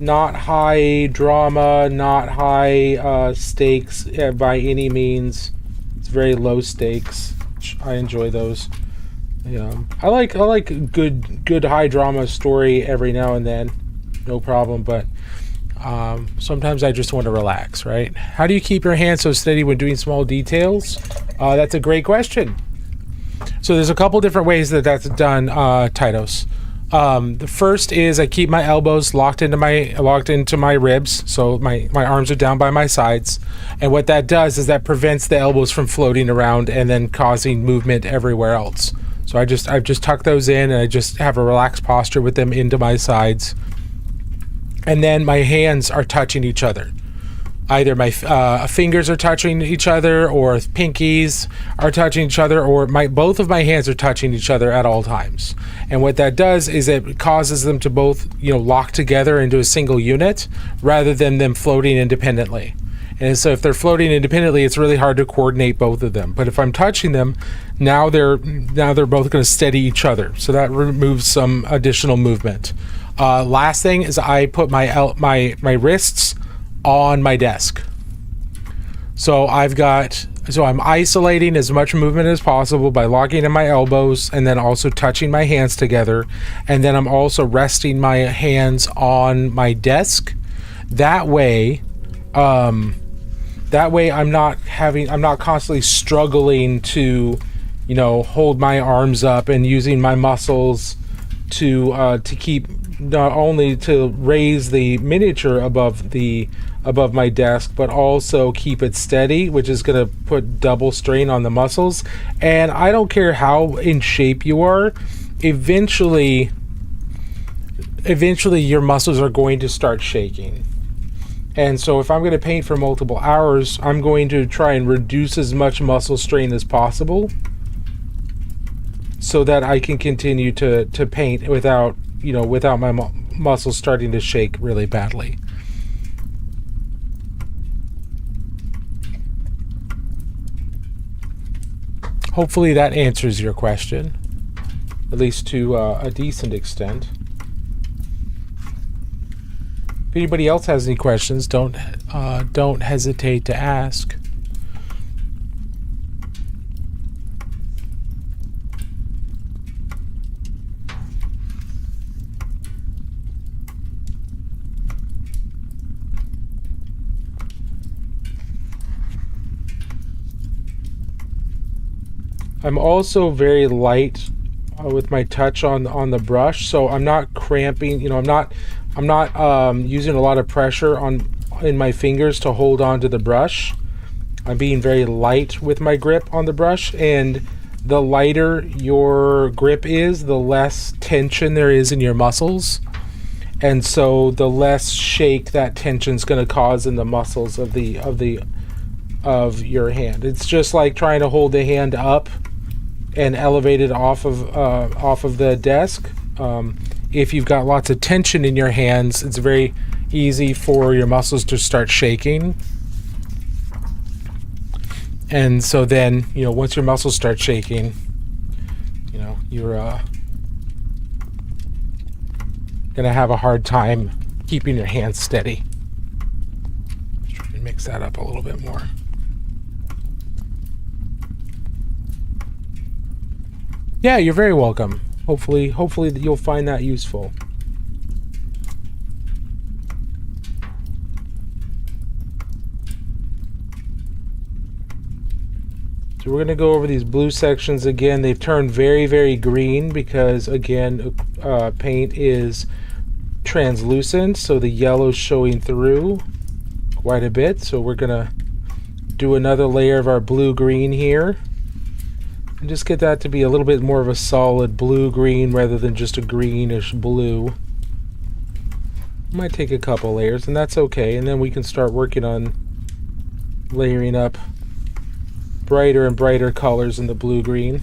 not high drama, not high stakes by any means. It's very low stakes. I enjoy those. I like good high drama story every now and then, no problem. But sometimes I just want to relax, right? How do you keep your hands so steady when doing small details? That's a great question. So there's a couple different ways that's done, Titos. The first is I keep my elbows locked into my ribs, so my arms are down by my sides, and what that does is that prevents the elbows from floating around and then causing movement everywhere else. So I've just tucked those in, and I just have a relaxed posture with them into my sides, and then my hands are touching each other. Either my fingers are touching each other, or pinkies are touching each other, or both of my hands are touching each other at all times. And what that does is it causes them to both, lock together into a single unit rather than them floating independently. And so if they're floating independently, it's really hard to coordinate both of them. But if I'm touching them, now they're both going to steady each other. So that removes some additional movement. Last thing is I put my wrists on my desk. So I'm isolating as much movement as possible by locking in my elbows and then also touching my hands together. And then I'm also resting my hands on my desk. That way I'm not constantly struggling to, hold my arms up and using my muscles to keep, not only to raise the miniature above my desk, but also keep it steady, which is going to put double strain on the muscles. And I don't care how in shape you are, eventually your muscles are going to start shaking. And so if I'm going to paint for multiple hours, I'm going to try and reduce as much muscle strain as possible so that I can continue to paint without my muscles starting to shake really badly. Hopefully that answers your question, at least to a decent extent. If anybody else has any questions, don't hesitate to ask. I'm also very light with my touch on the brush, so I'm not cramping. I'm not using a lot of pressure on in my fingers to hold onto the brush. I'm being very light with my grip on the brush, and the lighter your grip is, the less tension there is in your muscles. And so the less shake that tension's going to cause in the muscles of your hand. It's just like trying to hold the hand up and elevate it off of the desk. If you've got lots of tension in your hands, it's very easy for your muscles to start shaking. And so then, once your muscles start shaking, you're gonna have a hard time keeping your hands steady. Try and mix that up a little bit more. Yeah, you're very welcome. Hopefully you'll find that useful. So we're going to go over these blue sections again. They've turned very, very green because, again, paint is translucent, so the yellow's showing through quite a bit. So we're going to do another layer of our blue-green here. And just get that to be a little bit more of a solid blue-green rather than just a greenish blue. Might take a couple layers, and that's okay. And then we can start working on layering up brighter and brighter colors in the blue-green.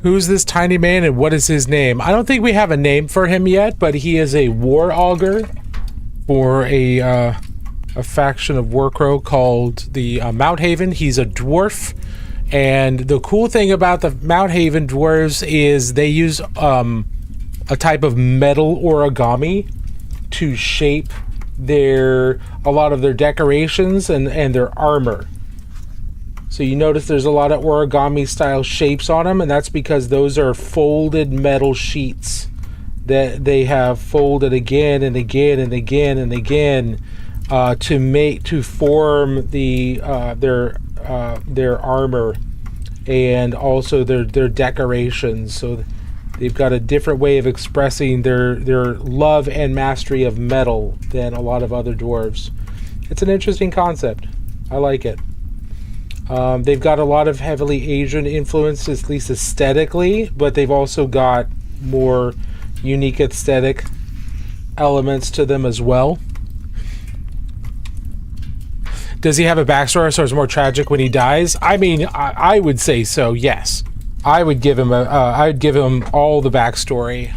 Who's this tiny man and what is his name? I don't think we have a name for him yet, but he is a war augur for a faction of Warcrow called the Mordheim. He's a dwarf, and the cool thing about the Mordheim dwarves is they use a type of metal origami to shape a lot of their decorations and their armor. So you notice there's a lot of origami style shapes on them, and that's because those are folded metal sheets that they have folded again and again and again and again to form their armor and also their decorations. So they've got a different way of expressing their love and mastery of metal than a lot of other dwarves. It's an interesting concept. I like it. They've got a lot of heavily Asian influence, at least aesthetically, but they've also got more unique aesthetic elements to them as well. Does he have a backstory so it's more tragic when he dies? I mean, I would say so, yes. I would give him I'd give him all the backstory.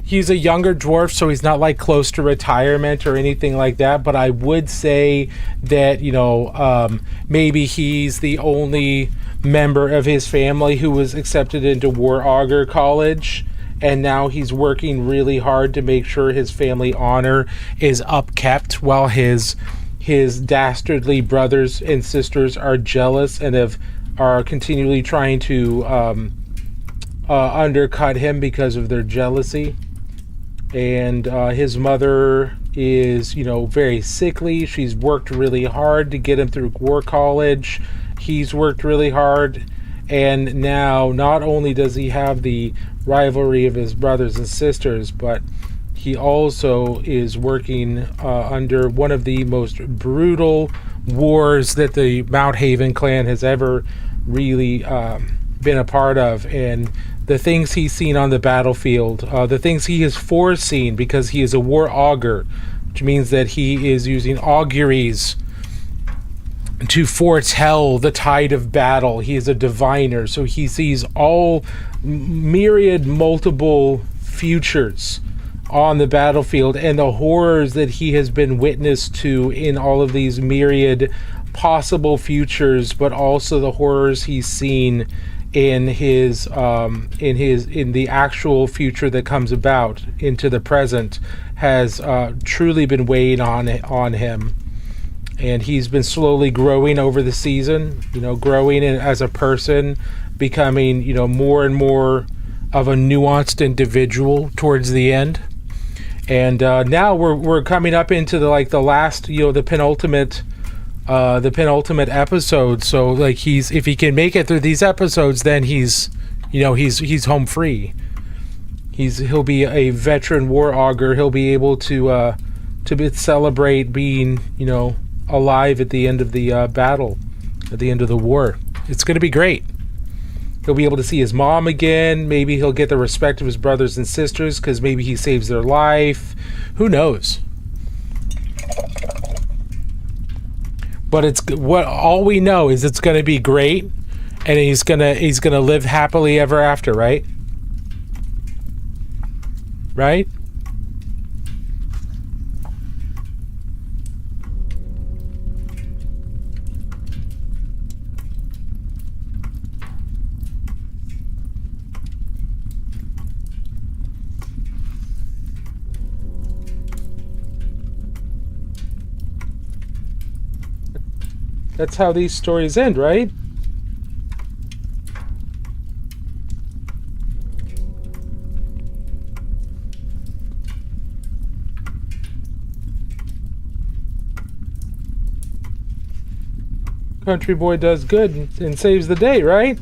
He's a younger dwarf, so he's not like close to retirement or anything like that, but I would say that, maybe he's the only member of his family who was accepted into War Augur College, and now he's working really hard to make sure his family honor is upkept while his dastardly brothers and sisters are jealous and are continually trying to undercut him because of their jealousy. And his mother is, very sickly. She's worked really hard to get him through war college. He's worked really hard. And now not only does he have the rivalry of his brothers and sisters, but he also is working under one of the most brutal wars that the Mordheim clan has ever really been a part of. And the things he's seen on the battlefield, the things he has foreseen, because he is a war augur, which means that he is using auguries to foretell the tide of battle. He is a diviner, so he sees all myriad multiple futures on the battlefield and the horrors that he has been witness to in all of these myriad possible futures, but also the horrors he's seen in the actual future that comes about into the present has truly been weighing on him. And he's been slowly growing over the season, growing as a person, becoming, more and more of a nuanced individual towards the end. And now we're coming up into the last, the penultimate episode. So like if he can make it through these episodes, then he's home free. He'll be a veteran war augur. He'll be able to celebrate being, alive at the end of the battle, at the end of the war. It's going to be great. He'll be able to see his mom again. Maybe he'll get the respect of his brothers and sisters because maybe he saves their life. Who knows? But all we know is it's going to be great, and he's gonna live happily ever after, right? Right? That's how these stories end, right? Country boy does good and saves the day, right?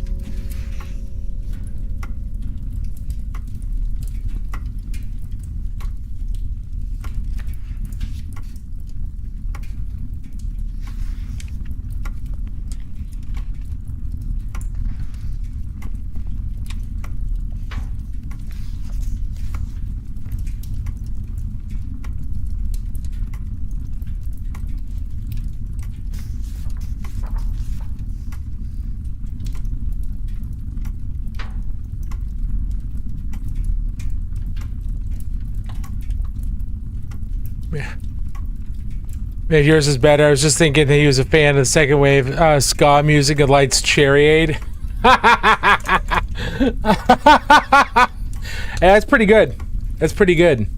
Man, yours is better. I was just thinking that he was a fan of the second wave ska music and lights Cherryade. Yeah, that's pretty good. That's pretty good.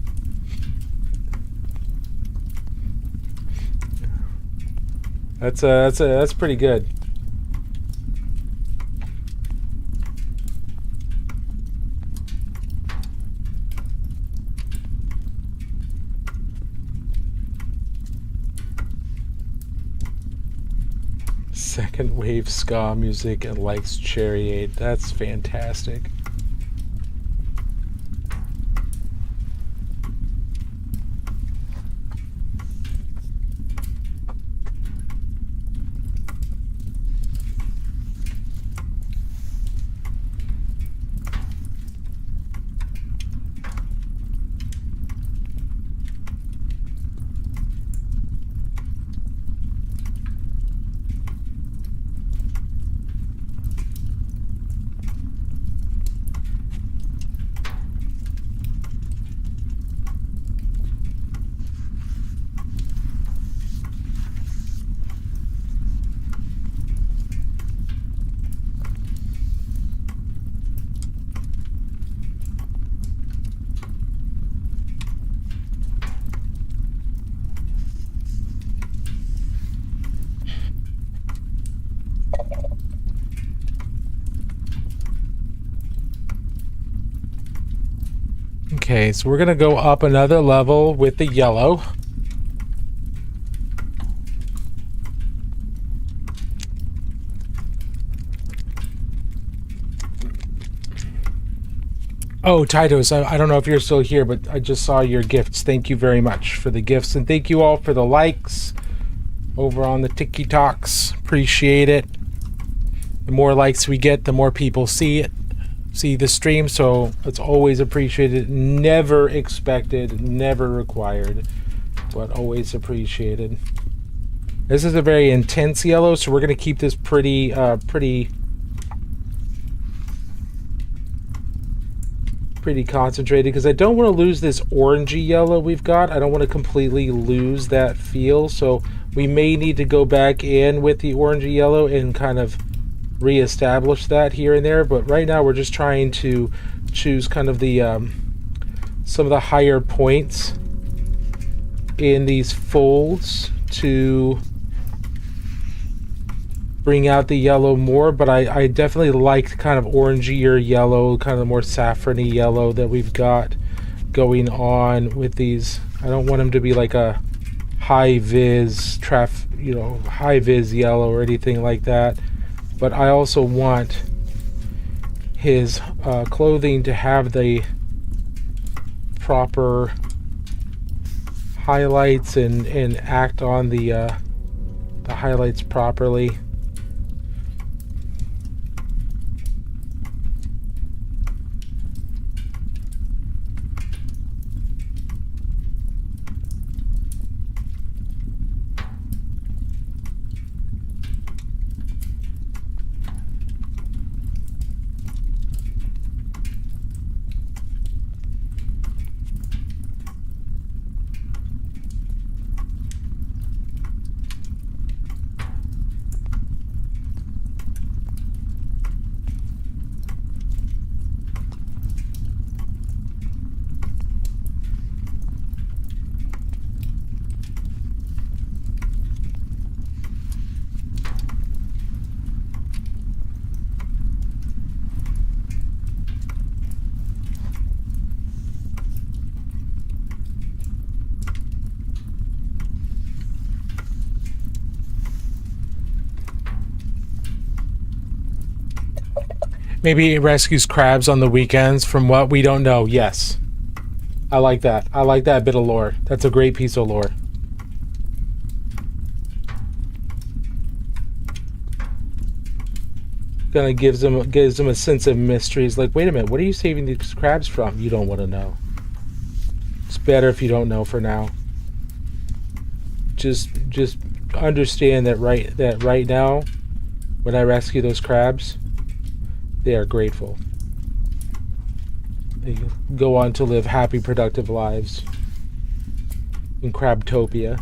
That's pretty good. Second wave ska music and likes Cherryade. That's fantastic. Okay, so we're gonna go up another level with the yellow. Oh, Titos, I don't know if you're still here, but I just saw your gifts. Thank you very much for the gifts, and thank you all for the likes over on the TikToks. Appreciate it. The more likes we get, the more people see the stream, so it's always appreciated. Never expected, never required, but always appreciated. This is a very intense yellow, so we're going to keep this pretty concentrated because I don't want to lose this orangey yellow we've got. I don't want to completely lose that feel, so we may need to go back in with the orangey yellow and kind of reestablish that here and there. But right now we're just trying to choose kind of the some of the higher points in these folds to bring out the yellow more, but I definitely liked kind of orangier yellow, kind of the more saffrony yellow that we've got going on with these. I don't want them to be like a high vis high vis yellow or anything like that, but I also want his clothing to have the proper highlights and act on the highlights properly. Maybe it rescues crabs on the weekends from what we don't know. Yes. I like that. I like that bit of lore. That's a great piece of lore. Kind of gives them a sense of mystery. It's like, wait a minute, what are you saving these crabs from? You don't want to know. It's better if you don't know for now. Just understand that right now, when I rescue those crabs, they are grateful. They go on to live happy, productive lives in Crabtopia.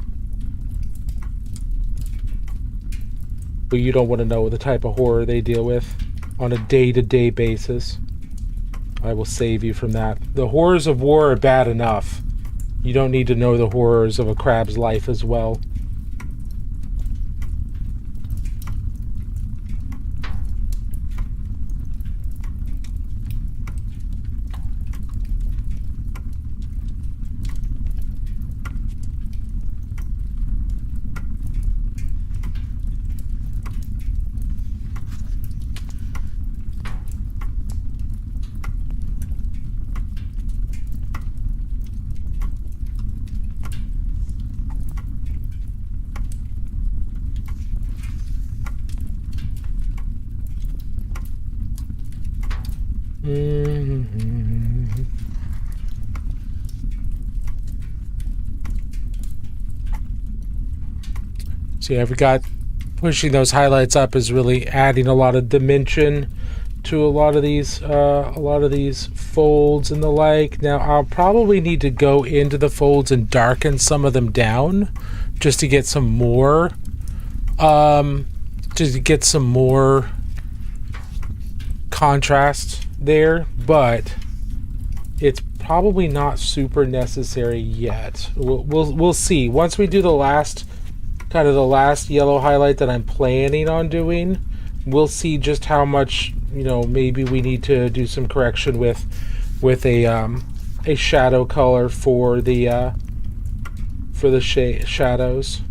But you don't want to know the type of horror they deal with on a day-to-day basis. I will save you from that. The horrors of war are bad enough. You don't need to know the horrors of a crab's life as well. So yeah, we got pushing those highlights up is really adding a lot of dimension to a lot of these folds and the like. Now I'll probably need to go into the folds and darken some of them down just to get some more contrast there, but it's probably not super necessary yet. We'll see once we do the last yellow highlight that I'm planning on doing. We'll see just how much, maybe we need to do some correction with a shadow color for the shadows.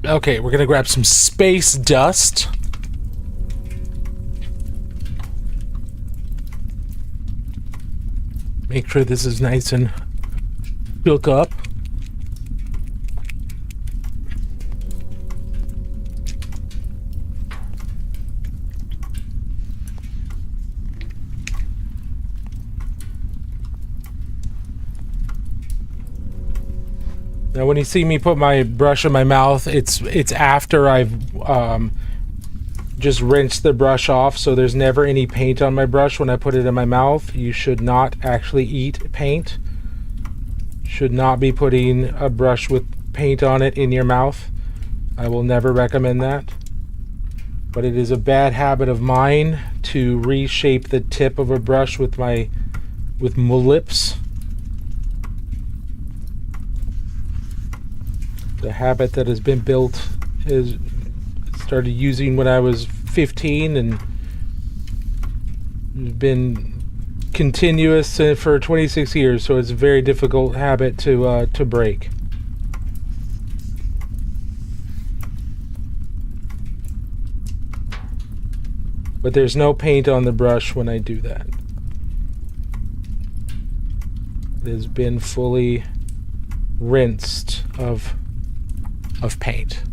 Okay, we're gonna grab some space dust. Make sure this is nice and built up. Now when you see me put my brush in my mouth, it's after I've just rinsed the brush off, so there's never any paint on my brush when I put it in my mouth. You should not actually eat paint. Should not be putting a brush with paint on it in your mouth. I will never recommend that. But it is a bad habit of mine to reshape the tip of a brush with my lips. The habit that has been built is started using when I was 15 and been continuous for 26 years, so it's a very difficult habit to break. But there's no paint on the brush when I do that. It has been fully rinsed of paint.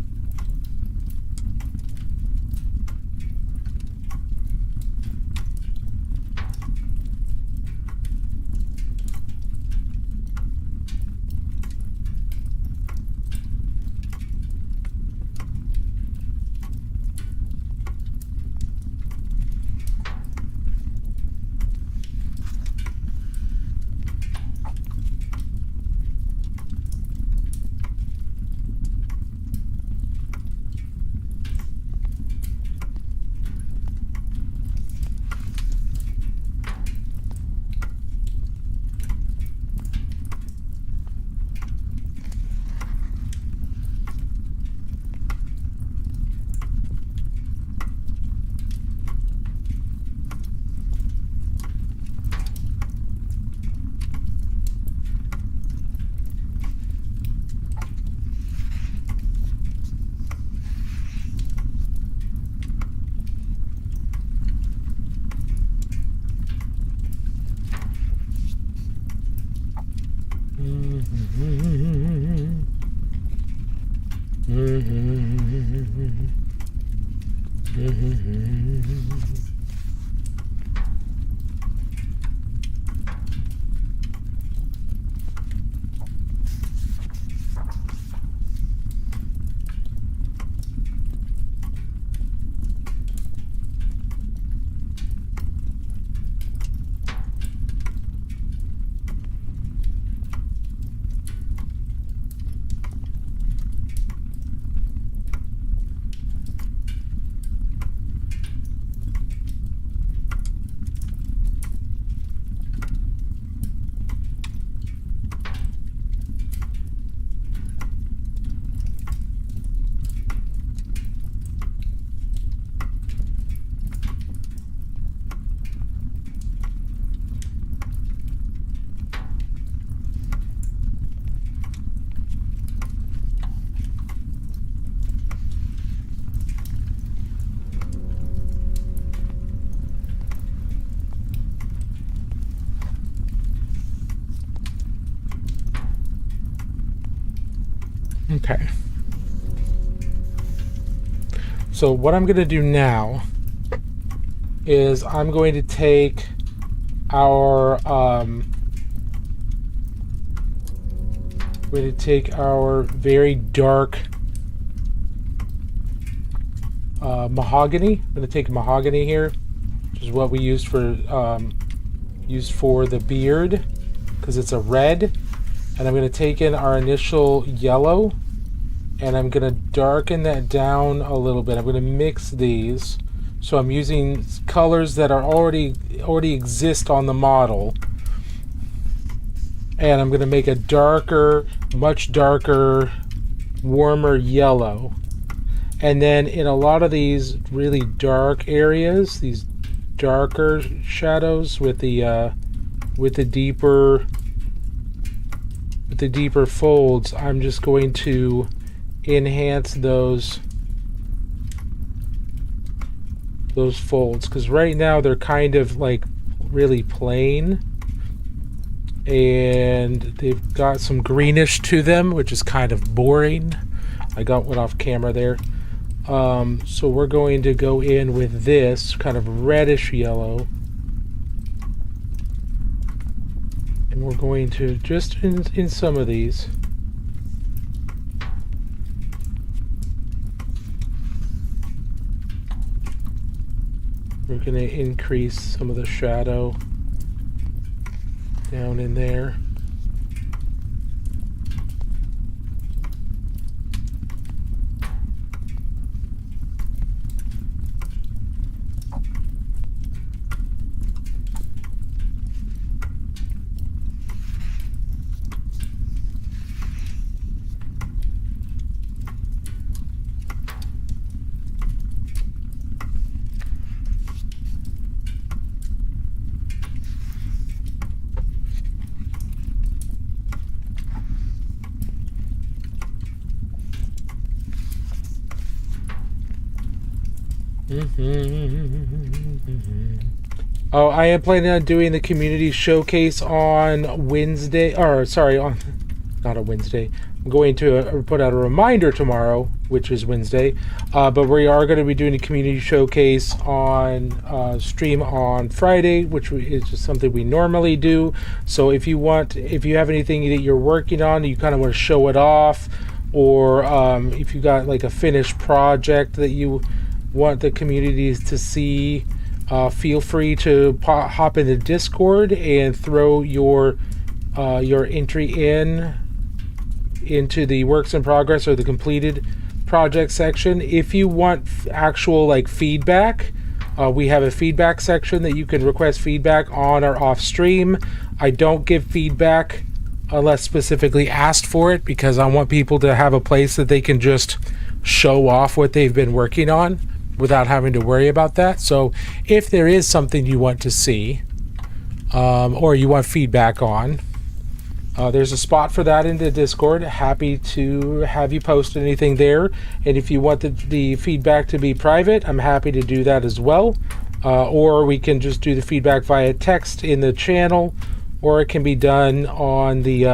Okay. So what I'm going to do now is I'm going to take our very dark mahogany. I'm going to take mahogany here, which is what we used for the beard, because it's a red. And I'm going to take in our initial yellow, and I'm going to darken that down a little bit. I'm going to mix these. So I'm using colors that are already exist on the model. And I'm going to make a darker, much darker, warmer yellow. And then in a lot of these really dark areas, these darker shadows with the deeper folds, I'm just going to enhance those folds, because right now they're kind of like really plain, and they've got some greenish to them, which is kind of boring. I got one off camera there. So we're going to go in with this kind of reddish yellow, and we're going to just in some of these, we're going to increase some of the shadow down in there. Oh, I am planning on doing the community showcase on Wednesday, or sorry, not a Wednesday. I'm going to put out a reminder tomorrow, which is Wednesday, but we are going to be doing a community showcase on stream on Friday, which is just something we normally do. So if you have anything that you're working on, you kind of want to show it off, or if you got like a finished project that you want the communities to see, feel free to hop into Discord and throw your entry into the works in progress or the completed project section. If you want actual like feedback, we have a feedback section that you can request feedback on or off stream. I don't give feedback unless specifically asked for it, because I want people to have a place that they can just show off what they've been working on without having to worry about that. So if there is something you want to see, or you want feedback on, there's a spot for that in the Discord. Happy to have you post anything there. And if you want the feedback to be private, I'm happy to do that as well. Or we can just do the feedback via text in the channel, or it can be done on the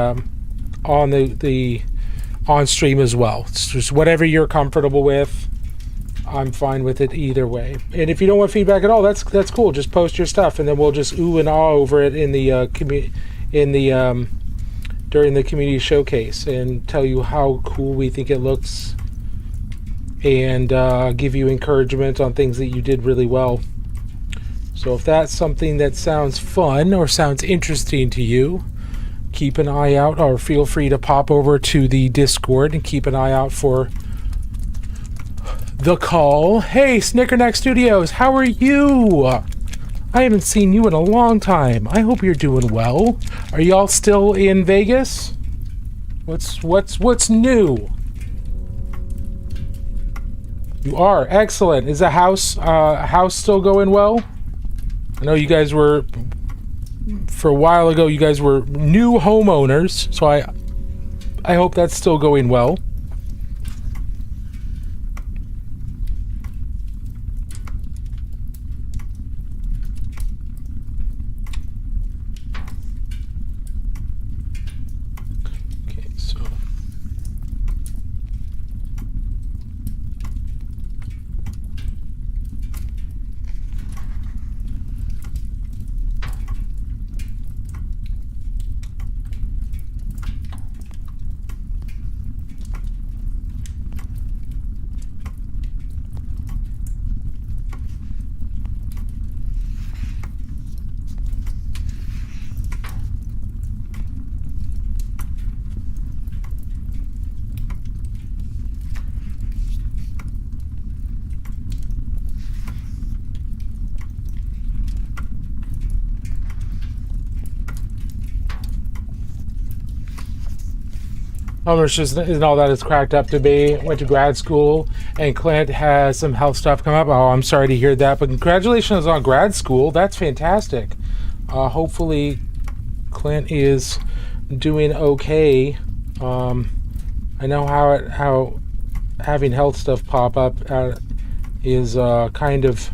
on stream as well. It's just whatever you're comfortable with. I'm fine with it either way. And if you don't want feedback at all, that's cool. Just post your stuff, and then we'll just ooh and ah over it in the during the community showcase, and tell you how cool we think it looks, and give you encouragement on things that you did really well. So if that's something that sounds fun or sounds interesting to you, keep an eye out, or feel free to pop over to the Discord and keep an eye out for the call. Hey, Snickerneck Studios, how are you? I haven't seen you in a long time. I hope you're doing well. Are y'all still in Vegas? What's new? You are excellent. Is the house still going well? I know you guys were, for a while ago, you guys were new homeowners, so I hope that's still going well. Almost just isn't all that it's cracked up to be. Went to grad school, and Clint has some health stuff come up. Oh, I'm sorry to hear that, but congratulations on grad school. That's fantastic. Hopefully Clint is doing okay. I know how having health stuff pop up is kind of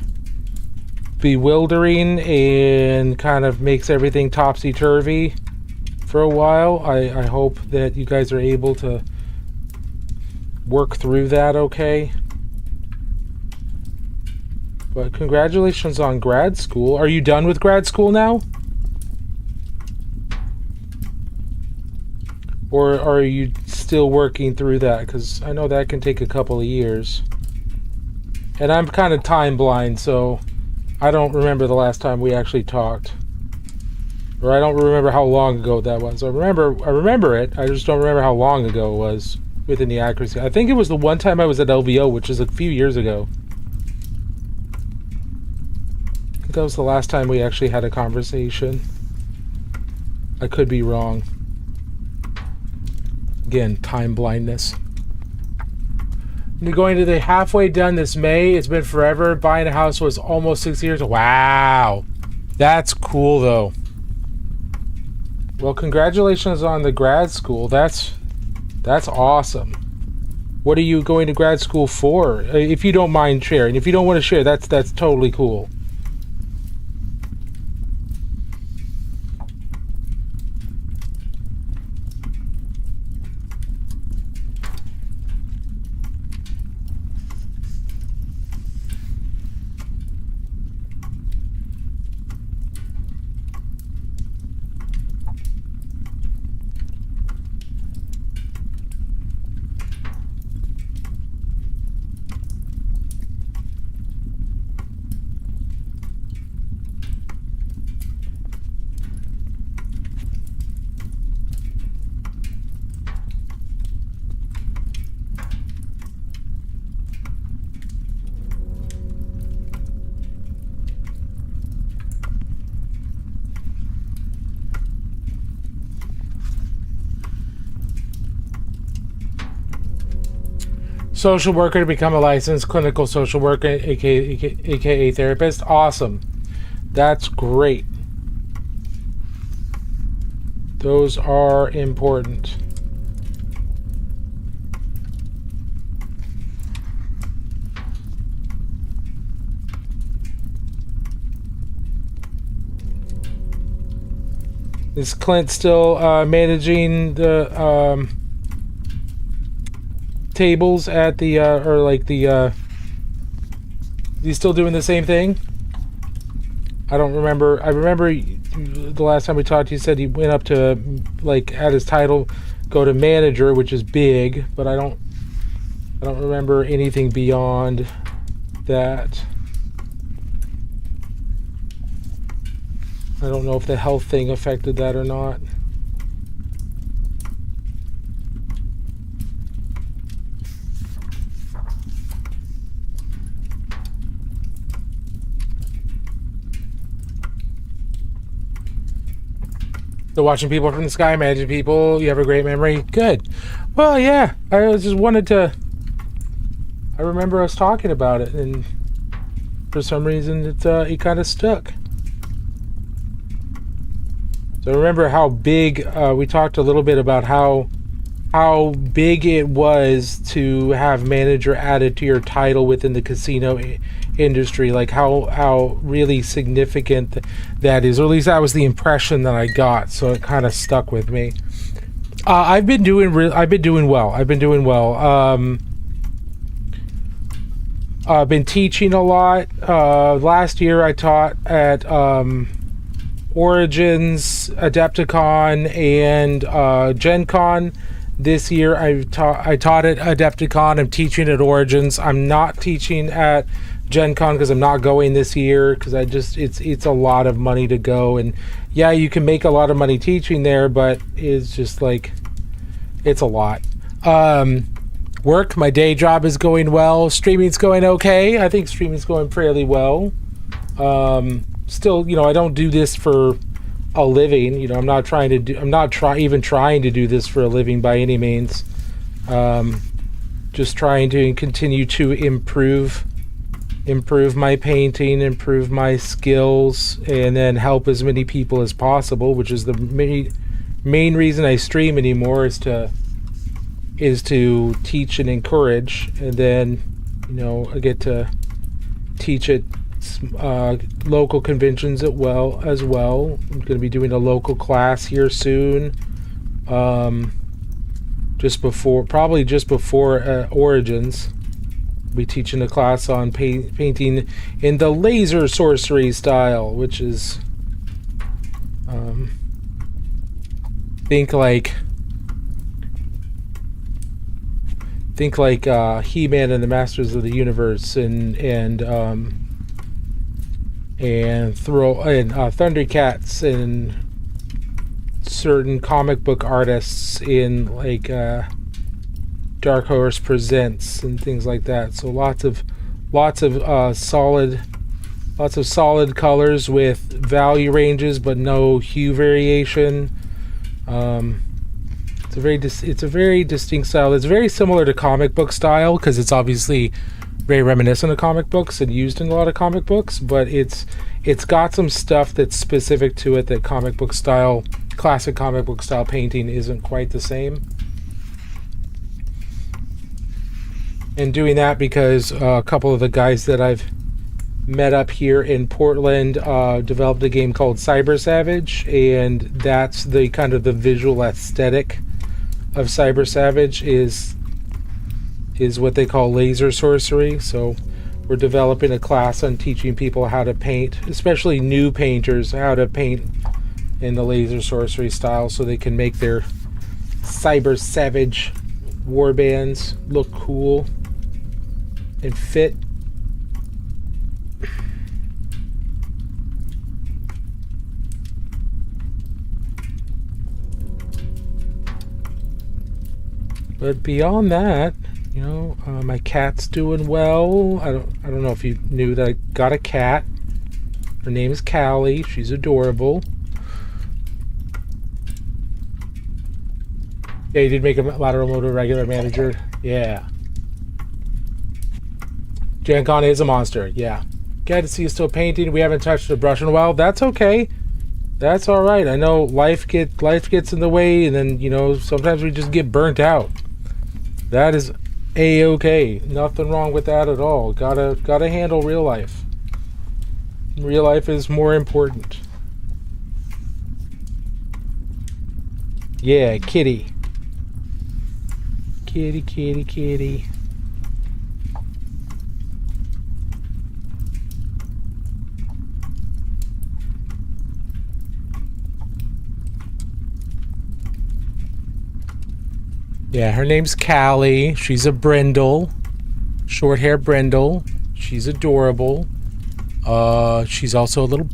bewildering and kind of makes everything topsy-turvy. for a while. I hope that you guys are able to work through that okay. But congratulations on grad school. Are you done with grad school now? Or are you still working through that? Because I know that can take a couple of years. And I'm kind of time blind, so I don't remember the last time we actually talked. Or I don't remember how long ago that was. I remember it, I just don't remember how long ago it was within the accuracy. I think it was the one time I was at LVO, which is a few years ago. I think that was the last time we actually had a conversation. I could be wrong. Again, time blindness. I'm going to the halfway done this May. It's been forever. Buying a house was almost 6 years. Wow. That's cool, though. Well, congratulations on the grad school. That's awesome. What are you going to grad school for? If you don't mind sharing. If you don't want to share, that's totally cool. Social worker to become a licensed clinical social worker, aka therapist. Awesome. That's great. Those are important. Is Clint still managing the tables at the he's still doing the same thing? I don't remember. I remember the last time we talked, he said he went up to, like, at his title, go to manager, which is big, but I don't remember anything beyond that. I don't know if the health thing affected that or not. So watching people from the sky, managing people, you have a great memory. Good. Well, yeah, I just wanted to... I remember us talking about it, and for some reason it kind of stuck. So remember how big, we talked a little bit about how big it was to have manager added to your title within the casino industry, like how really significant that is, or at least that was the impression that I got, so it kind of stuck with me. I've been doing well. I've been teaching a lot. Last year I taught at Origins, Adepticon, and Gen Con. This year I taught at Adepticon. I'm teaching at Origins. I'm not teaching at Gen Con because I'm not going this year because it's a lot of money to go, and yeah, you can make a lot of money teaching there, but it's just like, it's a lot. Work, my day job is going well. Streaming's going okay. I think streaming's going fairly well. Still, I don't do this for a living. I'm not even trying to do this for a living by any means. Just trying to continue to improve my painting, improve my skills, and then help as many people as possible, which is the main reason I stream anymore, is to teach and encourage, and then I get to teach at local conventions as well. I'm going to be doing a local class here soon. Probably just before Origins. I'll be teaching a class on painting in the laser sorcery style, which is think like He-Man and the Masters of the Universe and Thundercats and certain comic book artists in like Dark Horse Presents and things like that. So lots of solid colors with value ranges, but no hue variation. It's a very distinct style. It's very similar to comic book style because it's obviously very reminiscent of comic books and used in a lot of comic books, but it's got some stuff that's specific to it that classic comic book style painting isn't quite the same. And doing that because a couple of the guys that I've met up here in Portland developed a game called Cyber Savage, and that's the kind of the visual aesthetic of Cyber Savage is what they call laser sorcery. So we're developing a class on teaching people how to paint, especially new painters, how to paint in the laser sorcery style so they can make their Cyber Savage warbands look cool and fit. But beyond that, my cat's doing well. I don't know if you knew that I got a cat. Her name is Callie. She's adorable. Yeah, you did make a lateral motor regular manager. Yeah. Gen Con is a monster. Yeah. Glad to see you still painting. We haven't touched the brush in a while. That's okay. That's all right. I know life gets in the way, and then sometimes we just get burnt out. That is a-okay. Nothing wrong with that at all. Gotta handle real life. Real life is more important. Yeah, kitty. Kitty, kitty, kitty. Yeah, her name's Callie. She's a brindle. Short hair brindle. She's adorable. She's also a little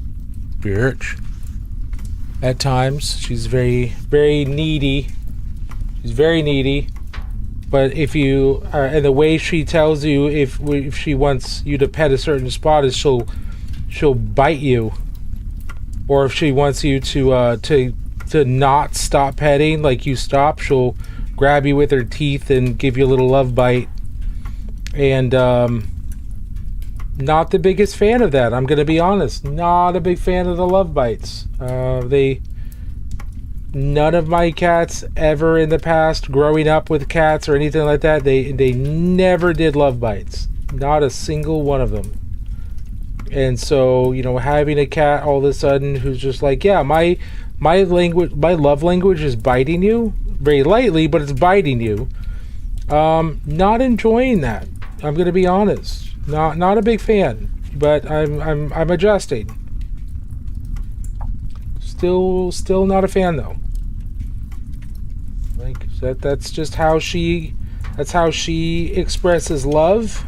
bitch. At times. She's very, very needy. She's very needy. But if you... and the way she tells you if she wants you to pet a certain spot is she'll bite you. Or if she wants you to not stop petting, like you stop, she'll grab you with her teeth and give you a little love bite. And not the biggest fan of that, I'm gonna be honest. Not a big fan of the love bites. None of my cats ever in the past, growing up with cats or anything like that, they never did love bites. Not a single one of them. And so, having a cat all of a sudden who's just like, yeah, my love language is biting you very lightly, but it's biting you. Not enjoying that. I'm gonna be honest. Not a big fan, but I'm adjusting. Still not a fan though. Like that's just how she expresses love.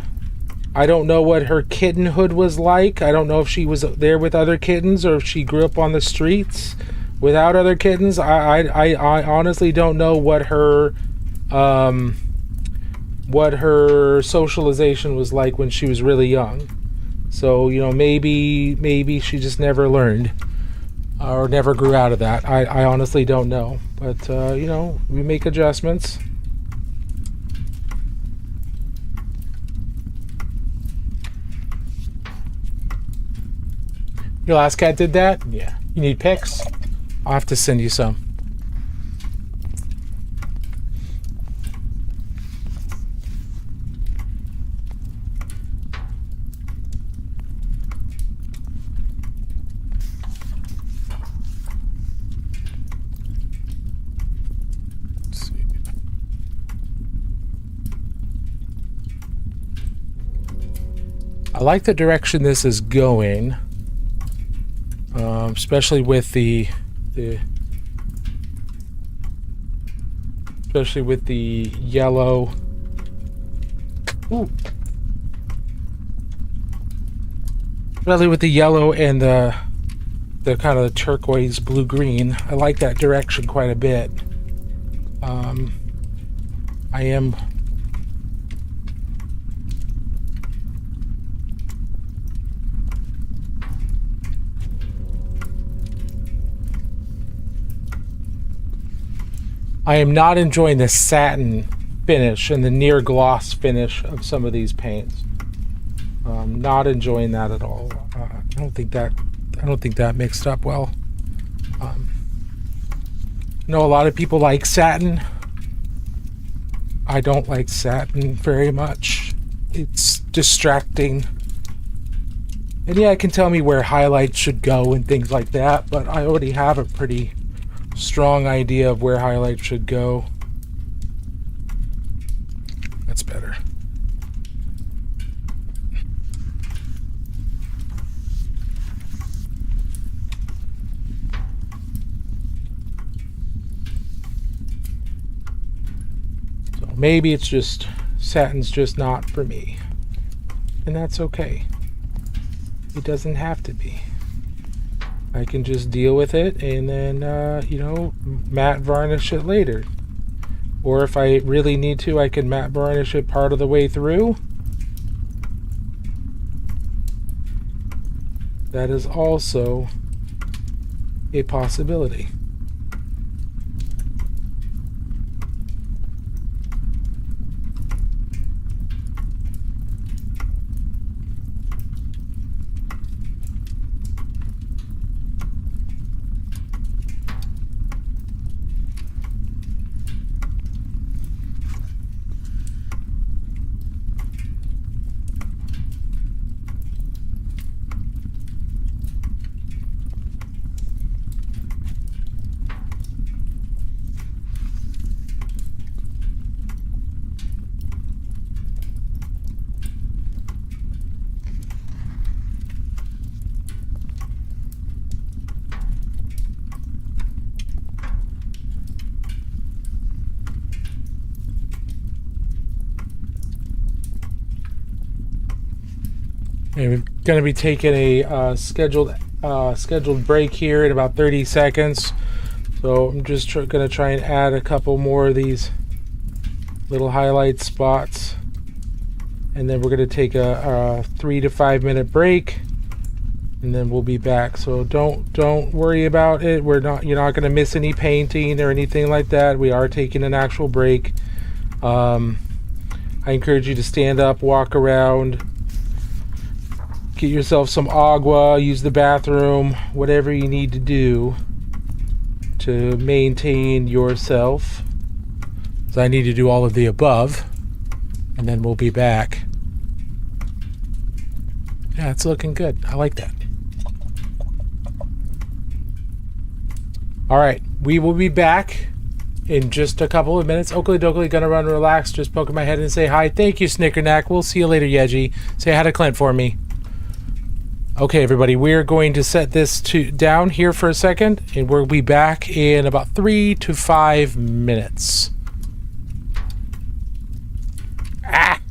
I don't know what her kittenhood was like. I don't know if she was there with other kittens or if she grew up on the streets without other kittens. I honestly don't know what her socialization was like when she was really young. So maybe she just never learned or never grew out of that. I honestly don't know. But we make adjustments. Your last cat did that? Yeah. You need pics? I'll have to send you some. I like the direction this is going, especially with the yellow. Ooh. Especially with the yellow and the kind of the turquoise blue green. I like that direction quite a bit. I am not enjoying the satin finish and the near gloss finish of some of these paints. Not enjoying that at all. I don't think that mixed up well. I know a lot of people like satin. I don't like satin very much. It's distracting. And yeah, it can tell me where highlights should go and things like that, but I already have a pretty strong idea of where highlights should go. That's better. So maybe it's just satin's just not for me. And that's okay. It doesn't have to be. I can just deal with it and then, matte varnish it later. Or if I really need to, I can matte varnish it part of the way through. That is also a possibility. And we're going to be taking a scheduled break here in about 30 seconds. So I'm just going to try and add a couple more of these little highlight spots. And then we're going to take a 3 to 5 minute break. And then we'll be back. So don't worry about it. You're not going to miss any painting or anything like that. We are taking an actual break. I encourage you to stand up, walk around, get yourself some agua, use the bathroom, whatever you need to do to maintain yourself. So I need to do all of the above, and then we'll be back. Yeah, it's looking good. I like that. All right, we will be back in just a couple of minutes. Oakley Dokley, gonna run relax, just poking my head and say hi. Thank you, Snickernack. We'll see you later, Yeji. Say hi to Clint for me. Okay, everybody, we're going to set this down here for a second, and we'll be back in about 3 to 5 minutes. Ah!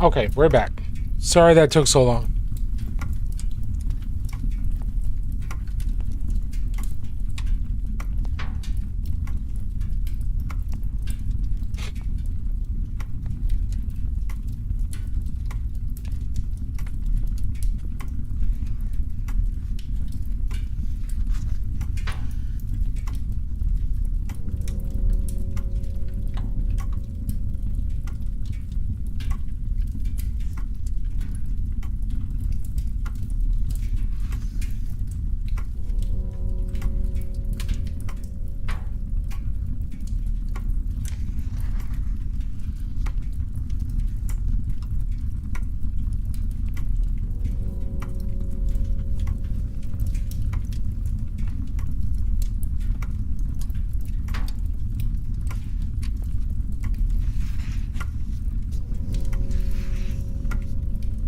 Okay, we're back. Sorry that took so long.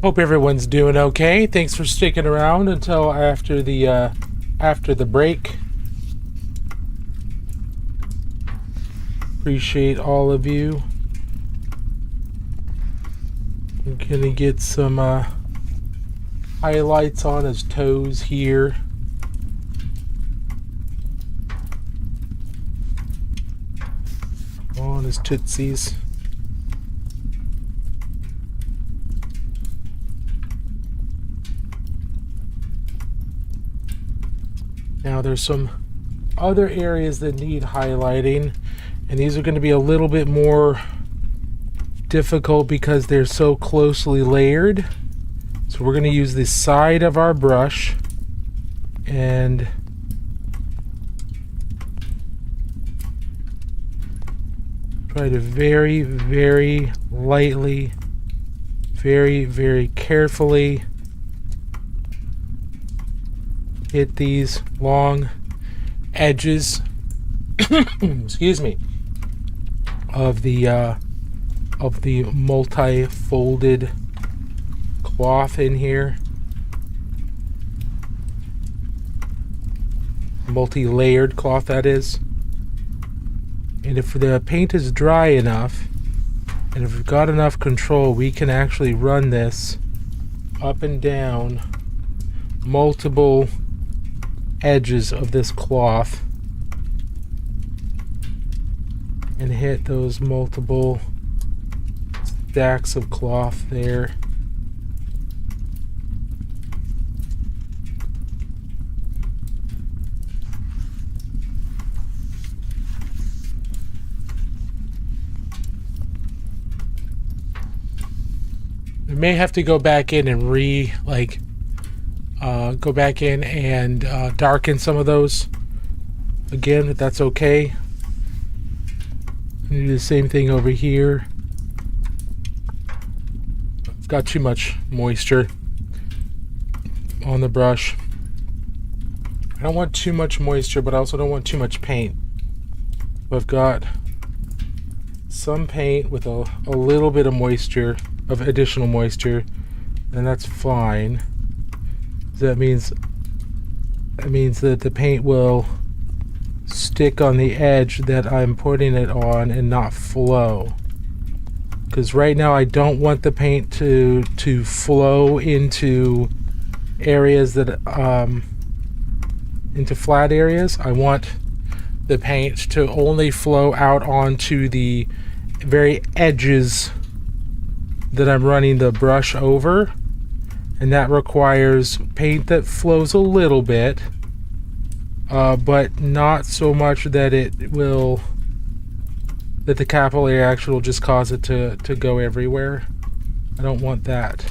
Hope everyone's doing okay. Thanks for sticking around until after the break. Appreciate all of you. I'm gonna get some highlights on his toes here. On his tootsies. Now there's some other areas that need highlighting, and these are going to be a little bit more difficult because they're so closely layered. So we're going to use the side of our brush and try to very, very lightly, very, very carefully hit these long edges excuse me, of the multi-folded cloth in here, multi-layered cloth that is. And if the paint is dry enough and if we've got enough control, we can actually run this up and down multiple edges of this cloth and hit those multiple stacks of cloth there. We may have to go back in and go back in and darken some of those again, but that's okay. Do the same thing over here. I've got too much moisture on the brush. I don't want too much moisture, but I also don't want too much paint. I've got some paint with a little bit of moisture, of additional moisture, and that's fine. That means that the paint will stick on the edge that I'm putting it on and not flow. Because right now I don't want the paint to flow into areas that into flat areas. I want the paint to only flow out onto the very edges that I'm running the brush over. And that requires paint that flows a little bit, but not so much that that the capillary action will just cause it to go everywhere. I don't want that.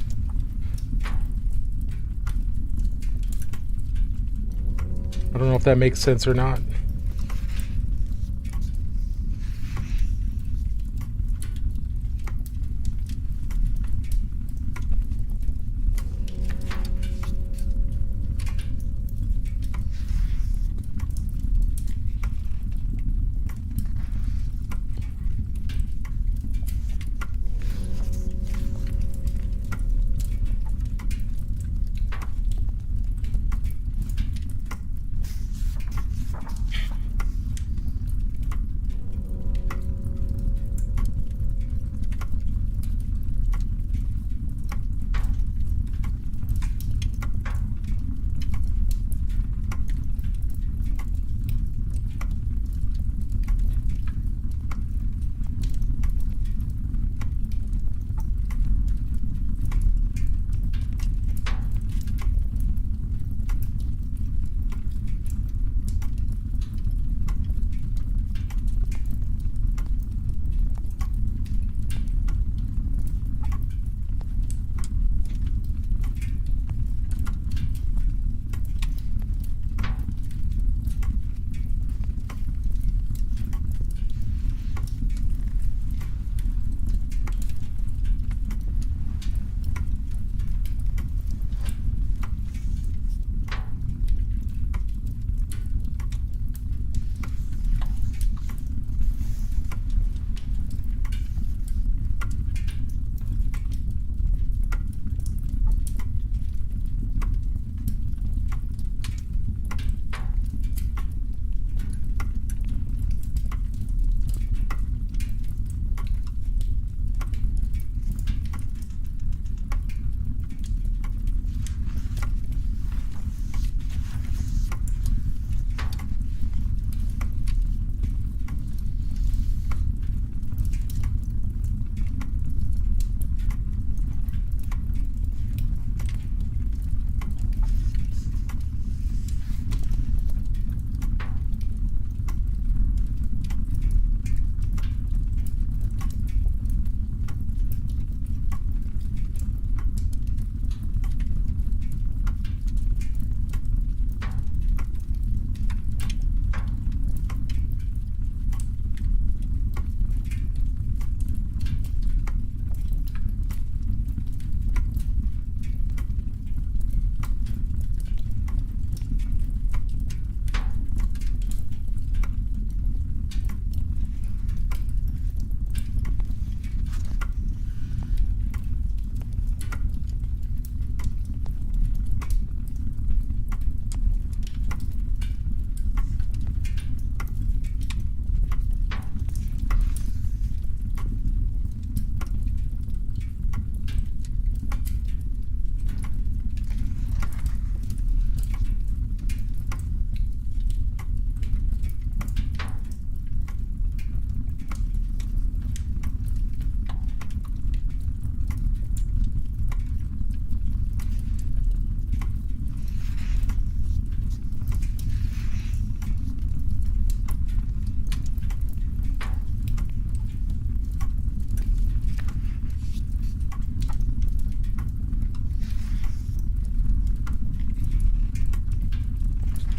I don't know if that makes sense or not.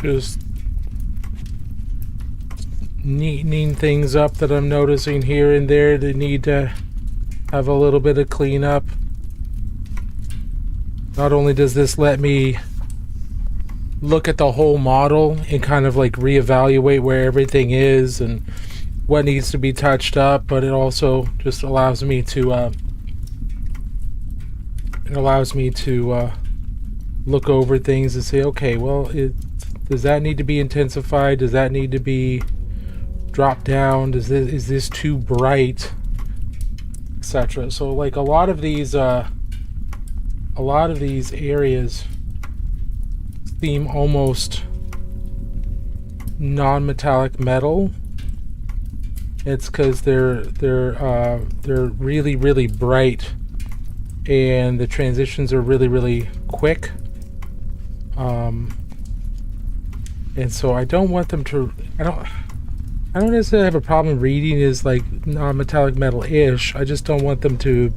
just neatening things up that I'm noticing here and there that need to have a little bit of cleanup. Not only does this let me look at the whole model and kind of like reevaluate where everything is and what needs to be touched up, but it also just allows me to look over things and say, okay, well, does that need to be intensified? Does that need to be dropped down? Is this too bright, etc.? So like a lot of these areas seem almost non-metallic metal. It's because they're really, really bright, and the transitions are really, really quick. And so I don't want them to. I don't necessarily have a problem reading as like non-metallic metal-ish. I just don't want them to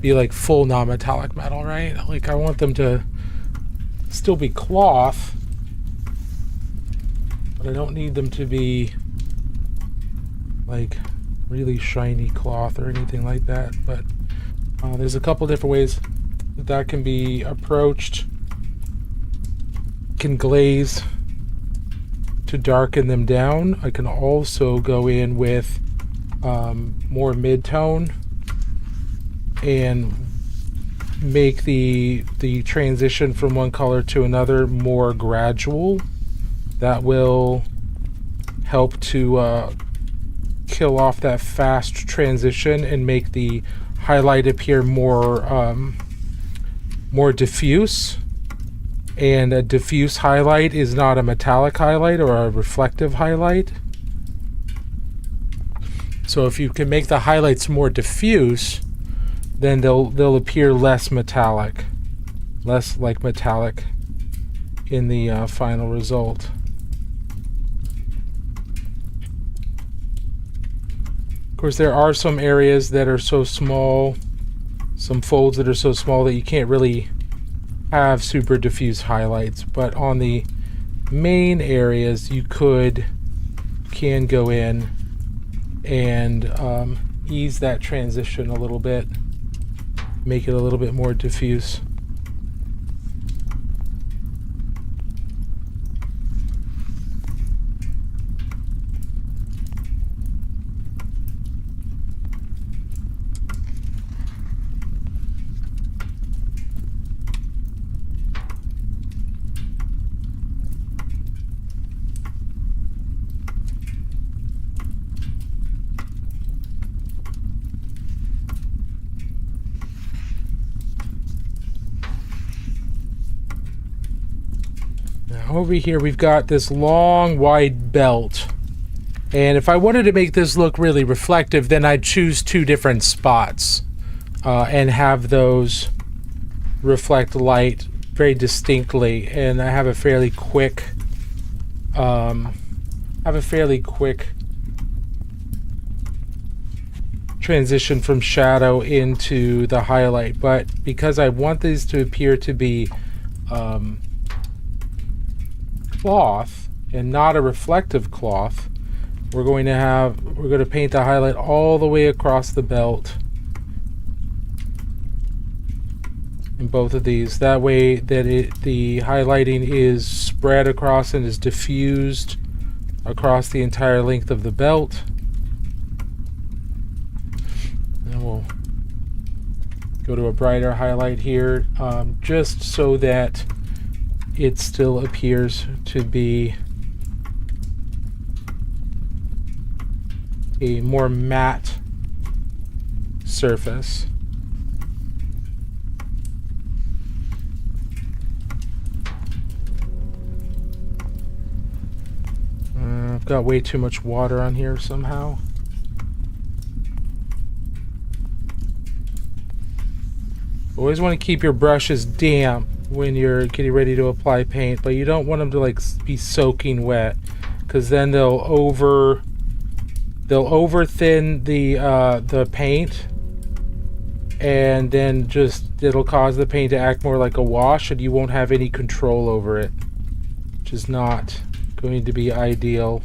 be like full non-metallic metal, right? Like I want them to still be cloth, but I don't need them to be like really shiny cloth or anything like that. But there's a couple different ways that can be approached. Can glaze to darken them down. I can also go in with more mid-tone and make the transition from one color to another more gradual. That will help to kill off that fast transition and make the highlight appear more diffuse. And a diffuse highlight is not a metallic highlight or a reflective highlight. So if you can make the highlights more diffuse, then they'll appear less metallic, less like metallic in the final result. Of course, there are some areas that are so small, some folds that are so small that you can't really have super diffuse highlights, but on the main areas you can go in and ease that transition a little bit, make it a little bit more diffuse. Over here we've got this long wide belt, and if I wanted to make this look really reflective, then I'd choose two different spots and have those reflect light very distinctly, and I have a fairly quick transition from shadow into the highlight. But because I want these to appear to be cloth and not a reflective cloth, we're going to paint the highlight all the way across the belt in both of these. That way that the highlighting is spread across and is diffused across the entire length of the belt. And we'll go to a brighter highlight here, just so that it still appears to be a more matte surface. I've got way too much water on here somehow. Always want to keep your brushes damp when you're getting ready to apply paint, but you don't want them to like be soaking wet, because then they'll over thin the paint, and then just it'll cause the paint to act more like a wash, and you won't have any control over it. which is not going to be ideal.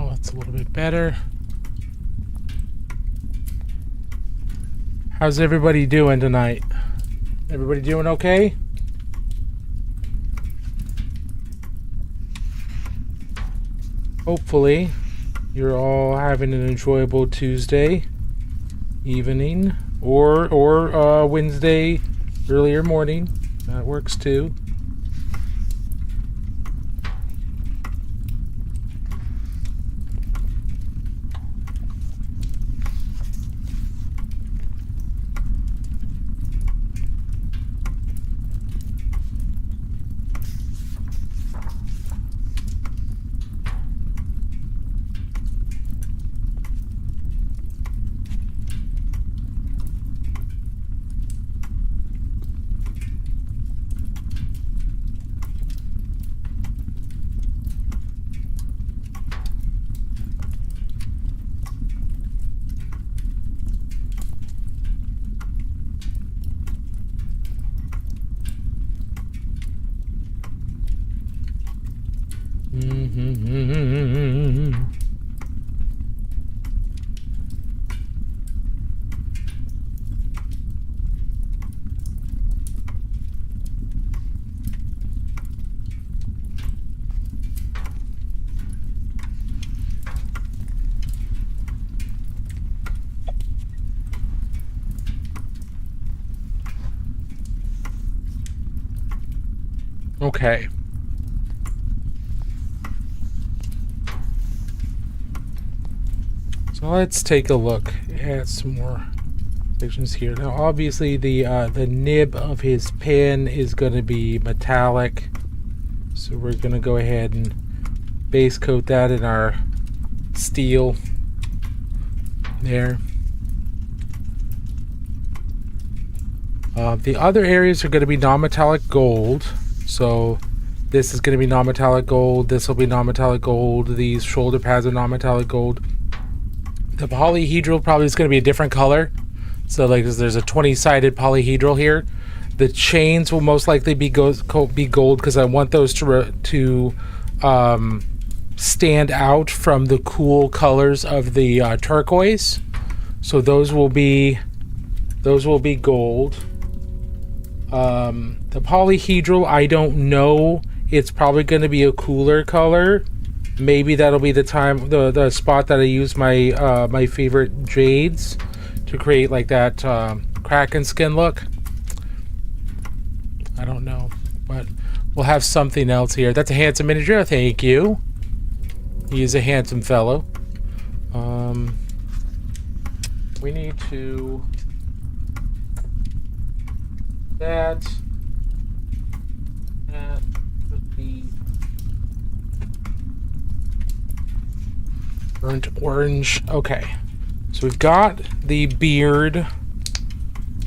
That's a little bit better. How's everybody doing tonight? Everybody doing okay? Hopefully, you're all having an enjoyable Tuesday evening or Wednesday earlier morning. That works too. Okay. So let's take a look at some more sections here. Now, obviously, the nib of his pen is going to be metallic, so we're going to go ahead and base coat that in our steel there. The other areas are going to be non-metallic gold. So this is going to be non-metallic gold. This will be non-metallic gold. These shoulder pads are non-metallic gold. The polyhedral probably is going to be a different color. So like there's a 20-sided polyhedral here. The chains will most likely be gold because I want those to stand out from the cool colors of the turquoise. So those will be gold. The polyhedral, I don't know. It's probably going to be a cooler color. Maybe that'll be the time, the spot that I use my my favorite jades to create like that Kraken skin look. I don't know, but we'll have something else here. That's a handsome miniature. Thank you. He is a handsome fellow. We need to. That would be burnt orange. Okay, so we've got the beard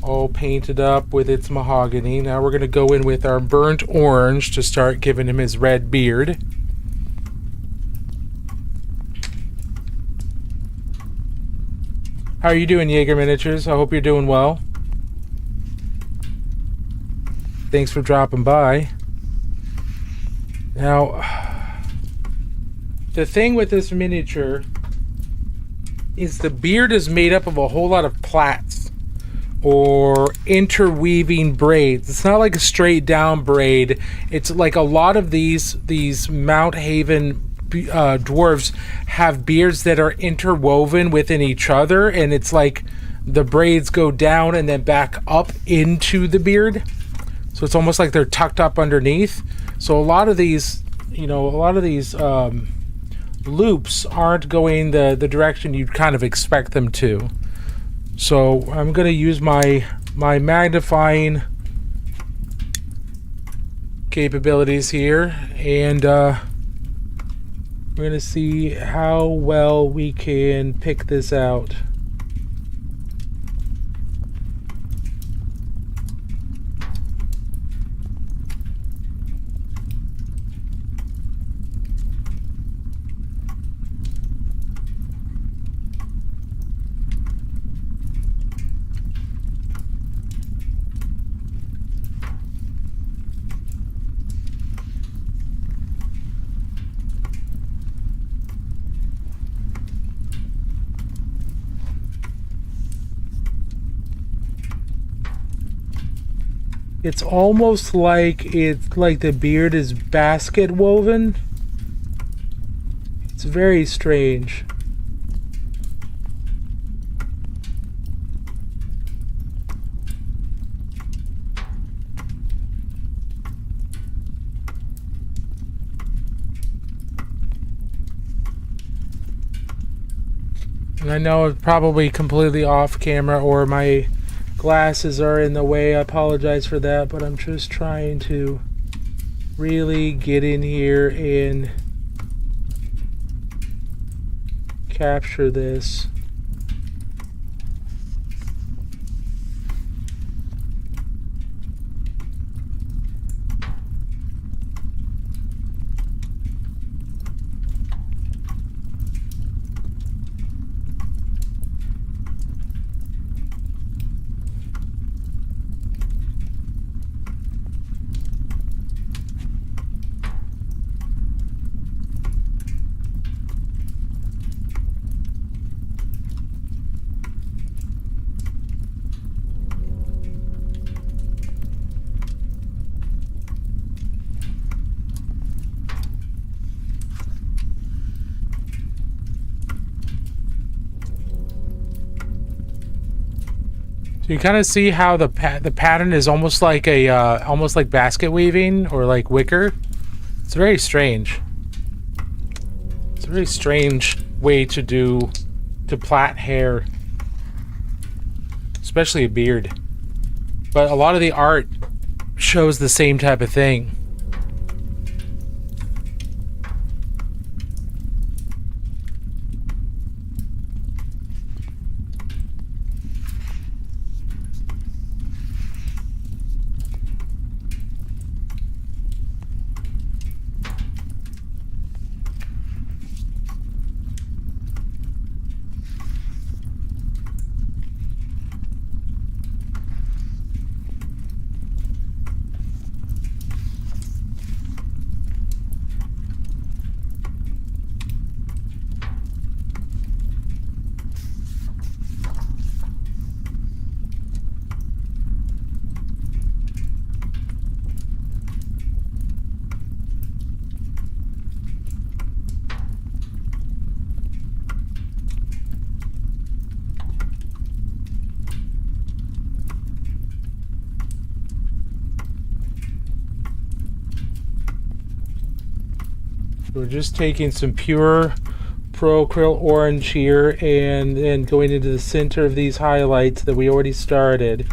all painted up with its mahogany. Now we're going to go in with our burnt orange to start giving him his red beard. How are you doing, Jaeger Miniatures? I hope you're doing well. Thanks for dropping by. Now, the thing with this miniature is the beard is made up of a whole lot of plaits or interweaving braids. It's not like a straight down braid. It's like a lot of these Mount Haven dwarves have beards that are interwoven within each other, and it's like the braids go down and then back up into the beard, so it's almost like they're tucked up underneath. So a lot of these loops aren't going the direction you'd kind of expect them to. So I'm going to use my magnifying capabilities here, and we're going to see how well we can pick this out. It's almost like the beard is basket woven. It's very strange. And I know it's probably completely off camera, or my glasses are in the way. I apologize for that, but I'm just trying to really get in here and capture this. So you kind of see how the pattern is almost like basket weaving or like wicker. It's very strange. It's a very strange way to plait hair, especially a beard. But a lot of the art shows the same type of thing. We're just taking some pure Pro Acryl Orange here and then going into the center of these highlights that we already started.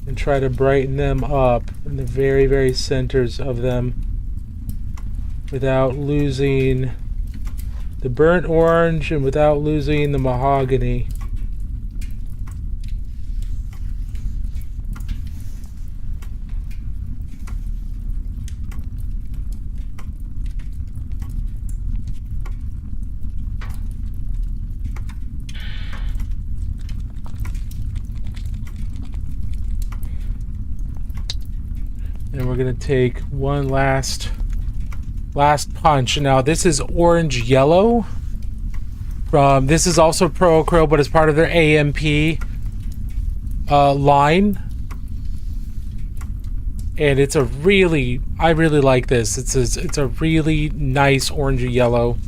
And try to brighten them up in the very, very centers of them, without losing the burnt orange and without losing the mahogany. And we're going to take one last punch. Now this is orange yellow. This is also Pro Acryl, but it's part of their AMP line. And it's I really like this. It's a really nice orangey yellow.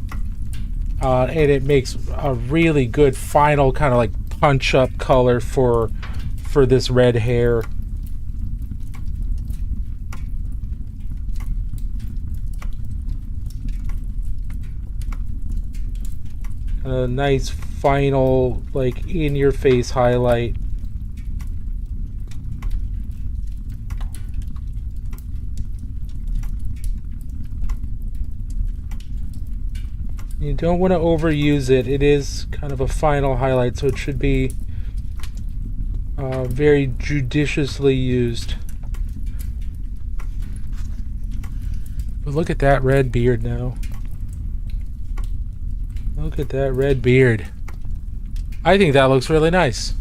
And it makes a really good final kind of like punch up color for this red hair. A nice final like in your face highlight. You don't want to overuse it. It is kind of a final highlight, so it should be very judiciously used. But look at that red beard now. Look at that red beard. I think that looks really nice.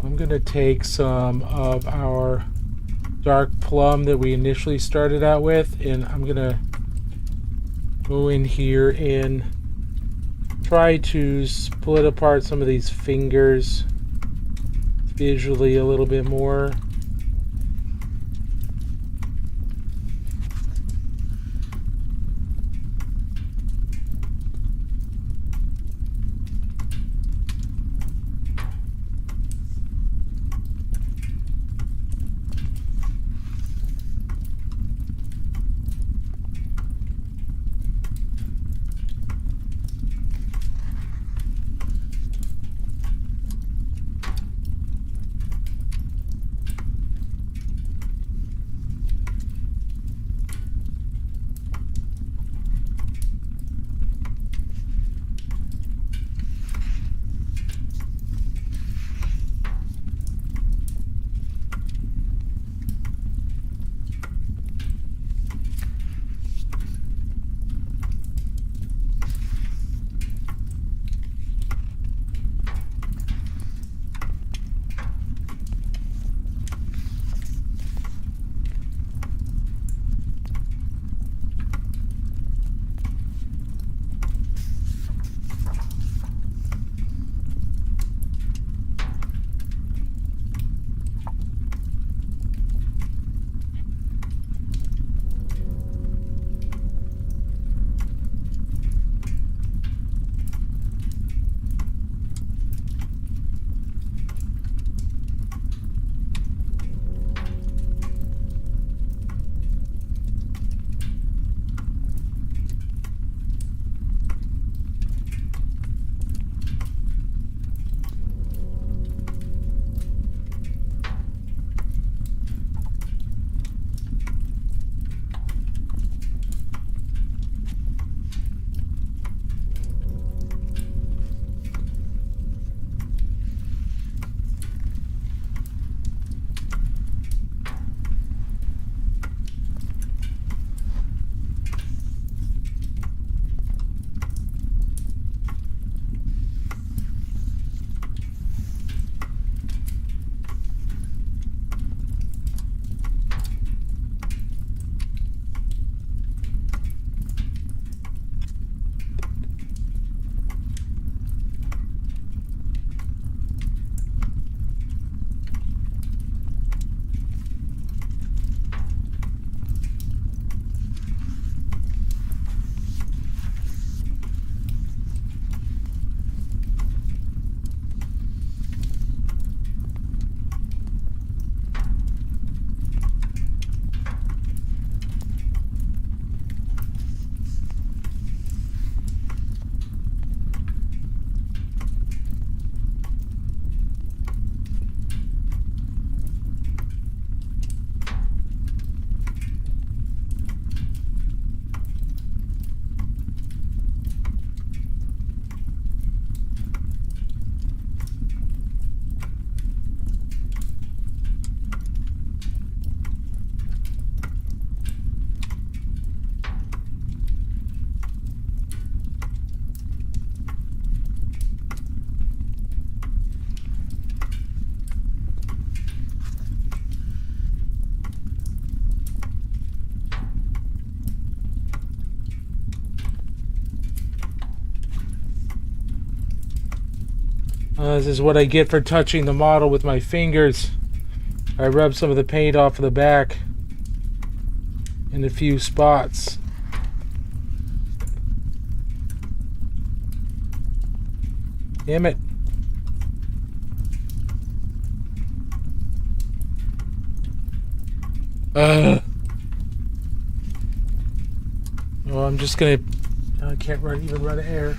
I'm going to take some of our dark plum that we initially started out with, and I'm going to go in here and try to split apart some of these fingers visually a little bit more. This is what I get for touching the model with my fingers. I rub some of the paint off of the back in a few spots. Damn it. Oh, I'm just gonna... I can't even run air.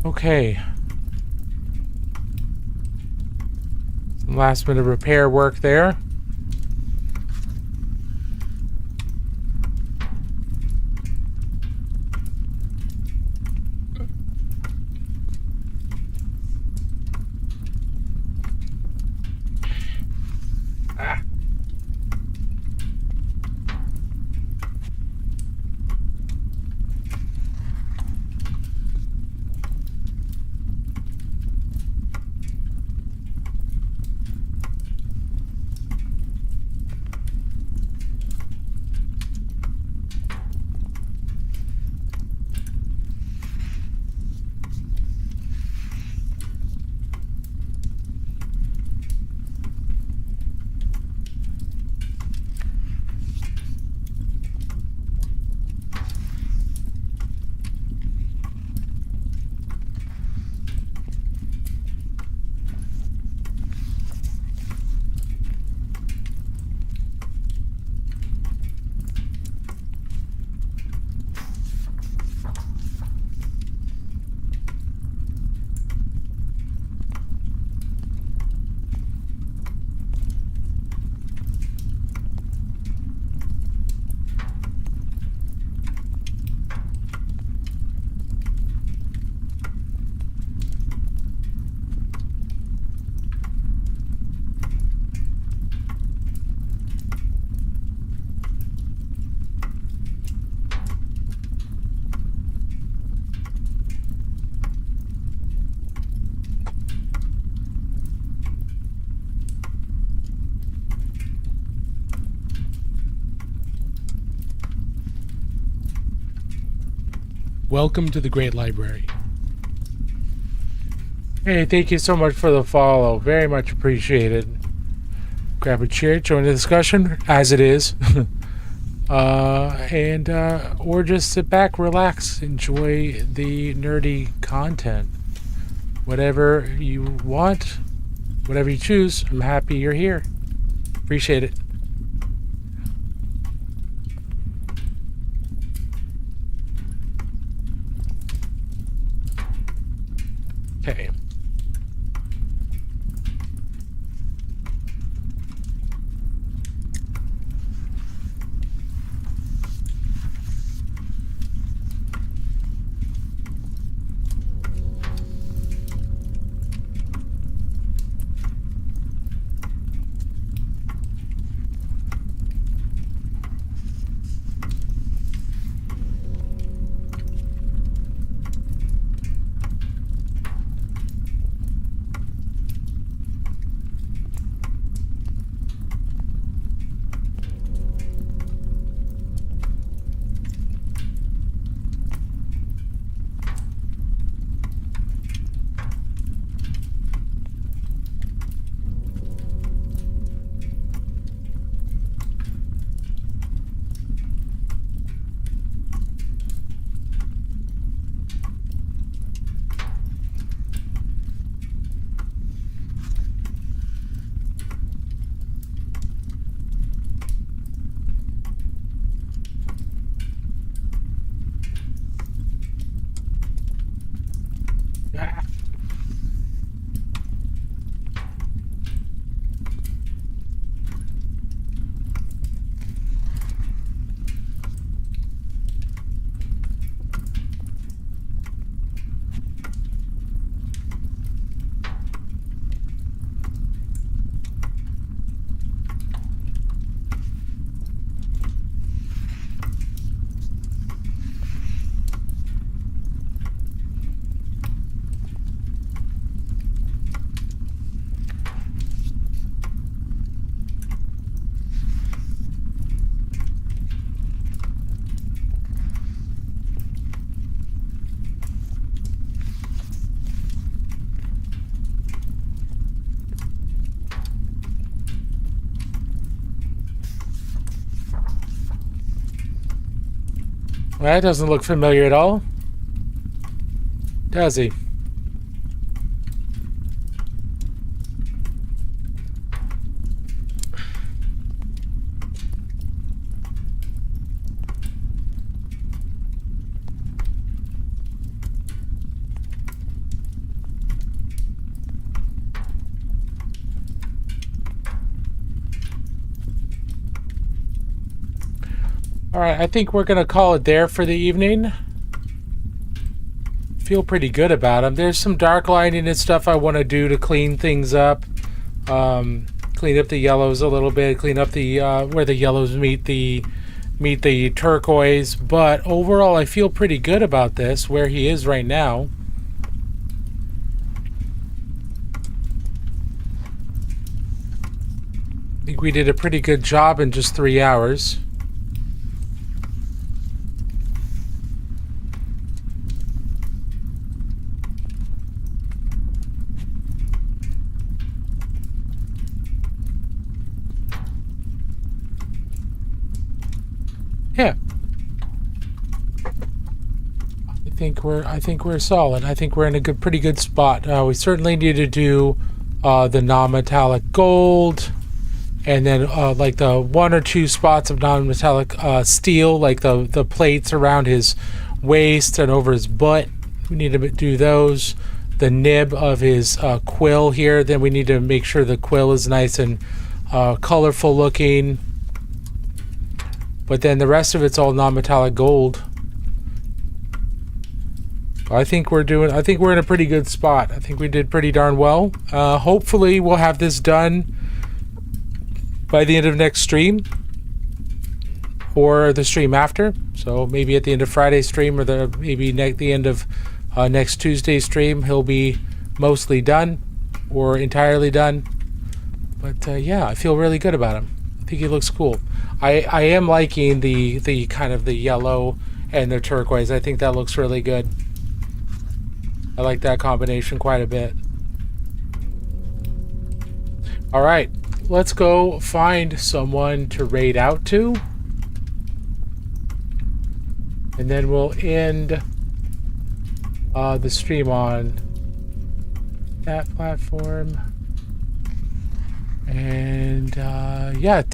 Okay. Some last minute repair work there. Welcome to the Great Library. Hey, thank you so much for the follow. Very much appreciated. Grab a chair, join the discussion, as it is. Or just sit back, relax, enjoy the nerdy content. Whatever you want, whatever you choose, I'm happy you're here. Appreciate it. Okay. Well, that doesn't look familiar at all, does he? Alright, I think we're gonna call it there for the evening. Feel pretty good about them. There's some dark lighting and stuff I want to do to clean things up. Clean up the yellows a little bit, clean up the where the yellows meet the turquoise, but overall I feel pretty good about this, where he is right now. I think we did a pretty good job in just 3 hours. Yeah. I think we're solid. I think we're in a pretty good spot. We certainly need to do the non-metallic gold, and then like the 1 or 2 spots of non-metallic steel, like the plates around his waist and over his butt. We need to do those. The nib of his quill here. Then we need to make sure the quill is nice and colorful looking. But then the rest of it's all non-metallic gold. I think we're in a pretty good spot. I think we did pretty darn well. Hopefully we'll have this done by the end of next stream, or the stream after. So maybe at the end of Friday's stream, or the end of next Tuesday's stream, he'll be mostly done or entirely done. But yeah, I feel really good about him. I think he looks cool. I am liking the kind of the yellow and the turquoise. I think that looks really good. I like that combination quite a bit. All right, let's go find someone to raid out to. And then we'll end the stream on that platform. And yeah.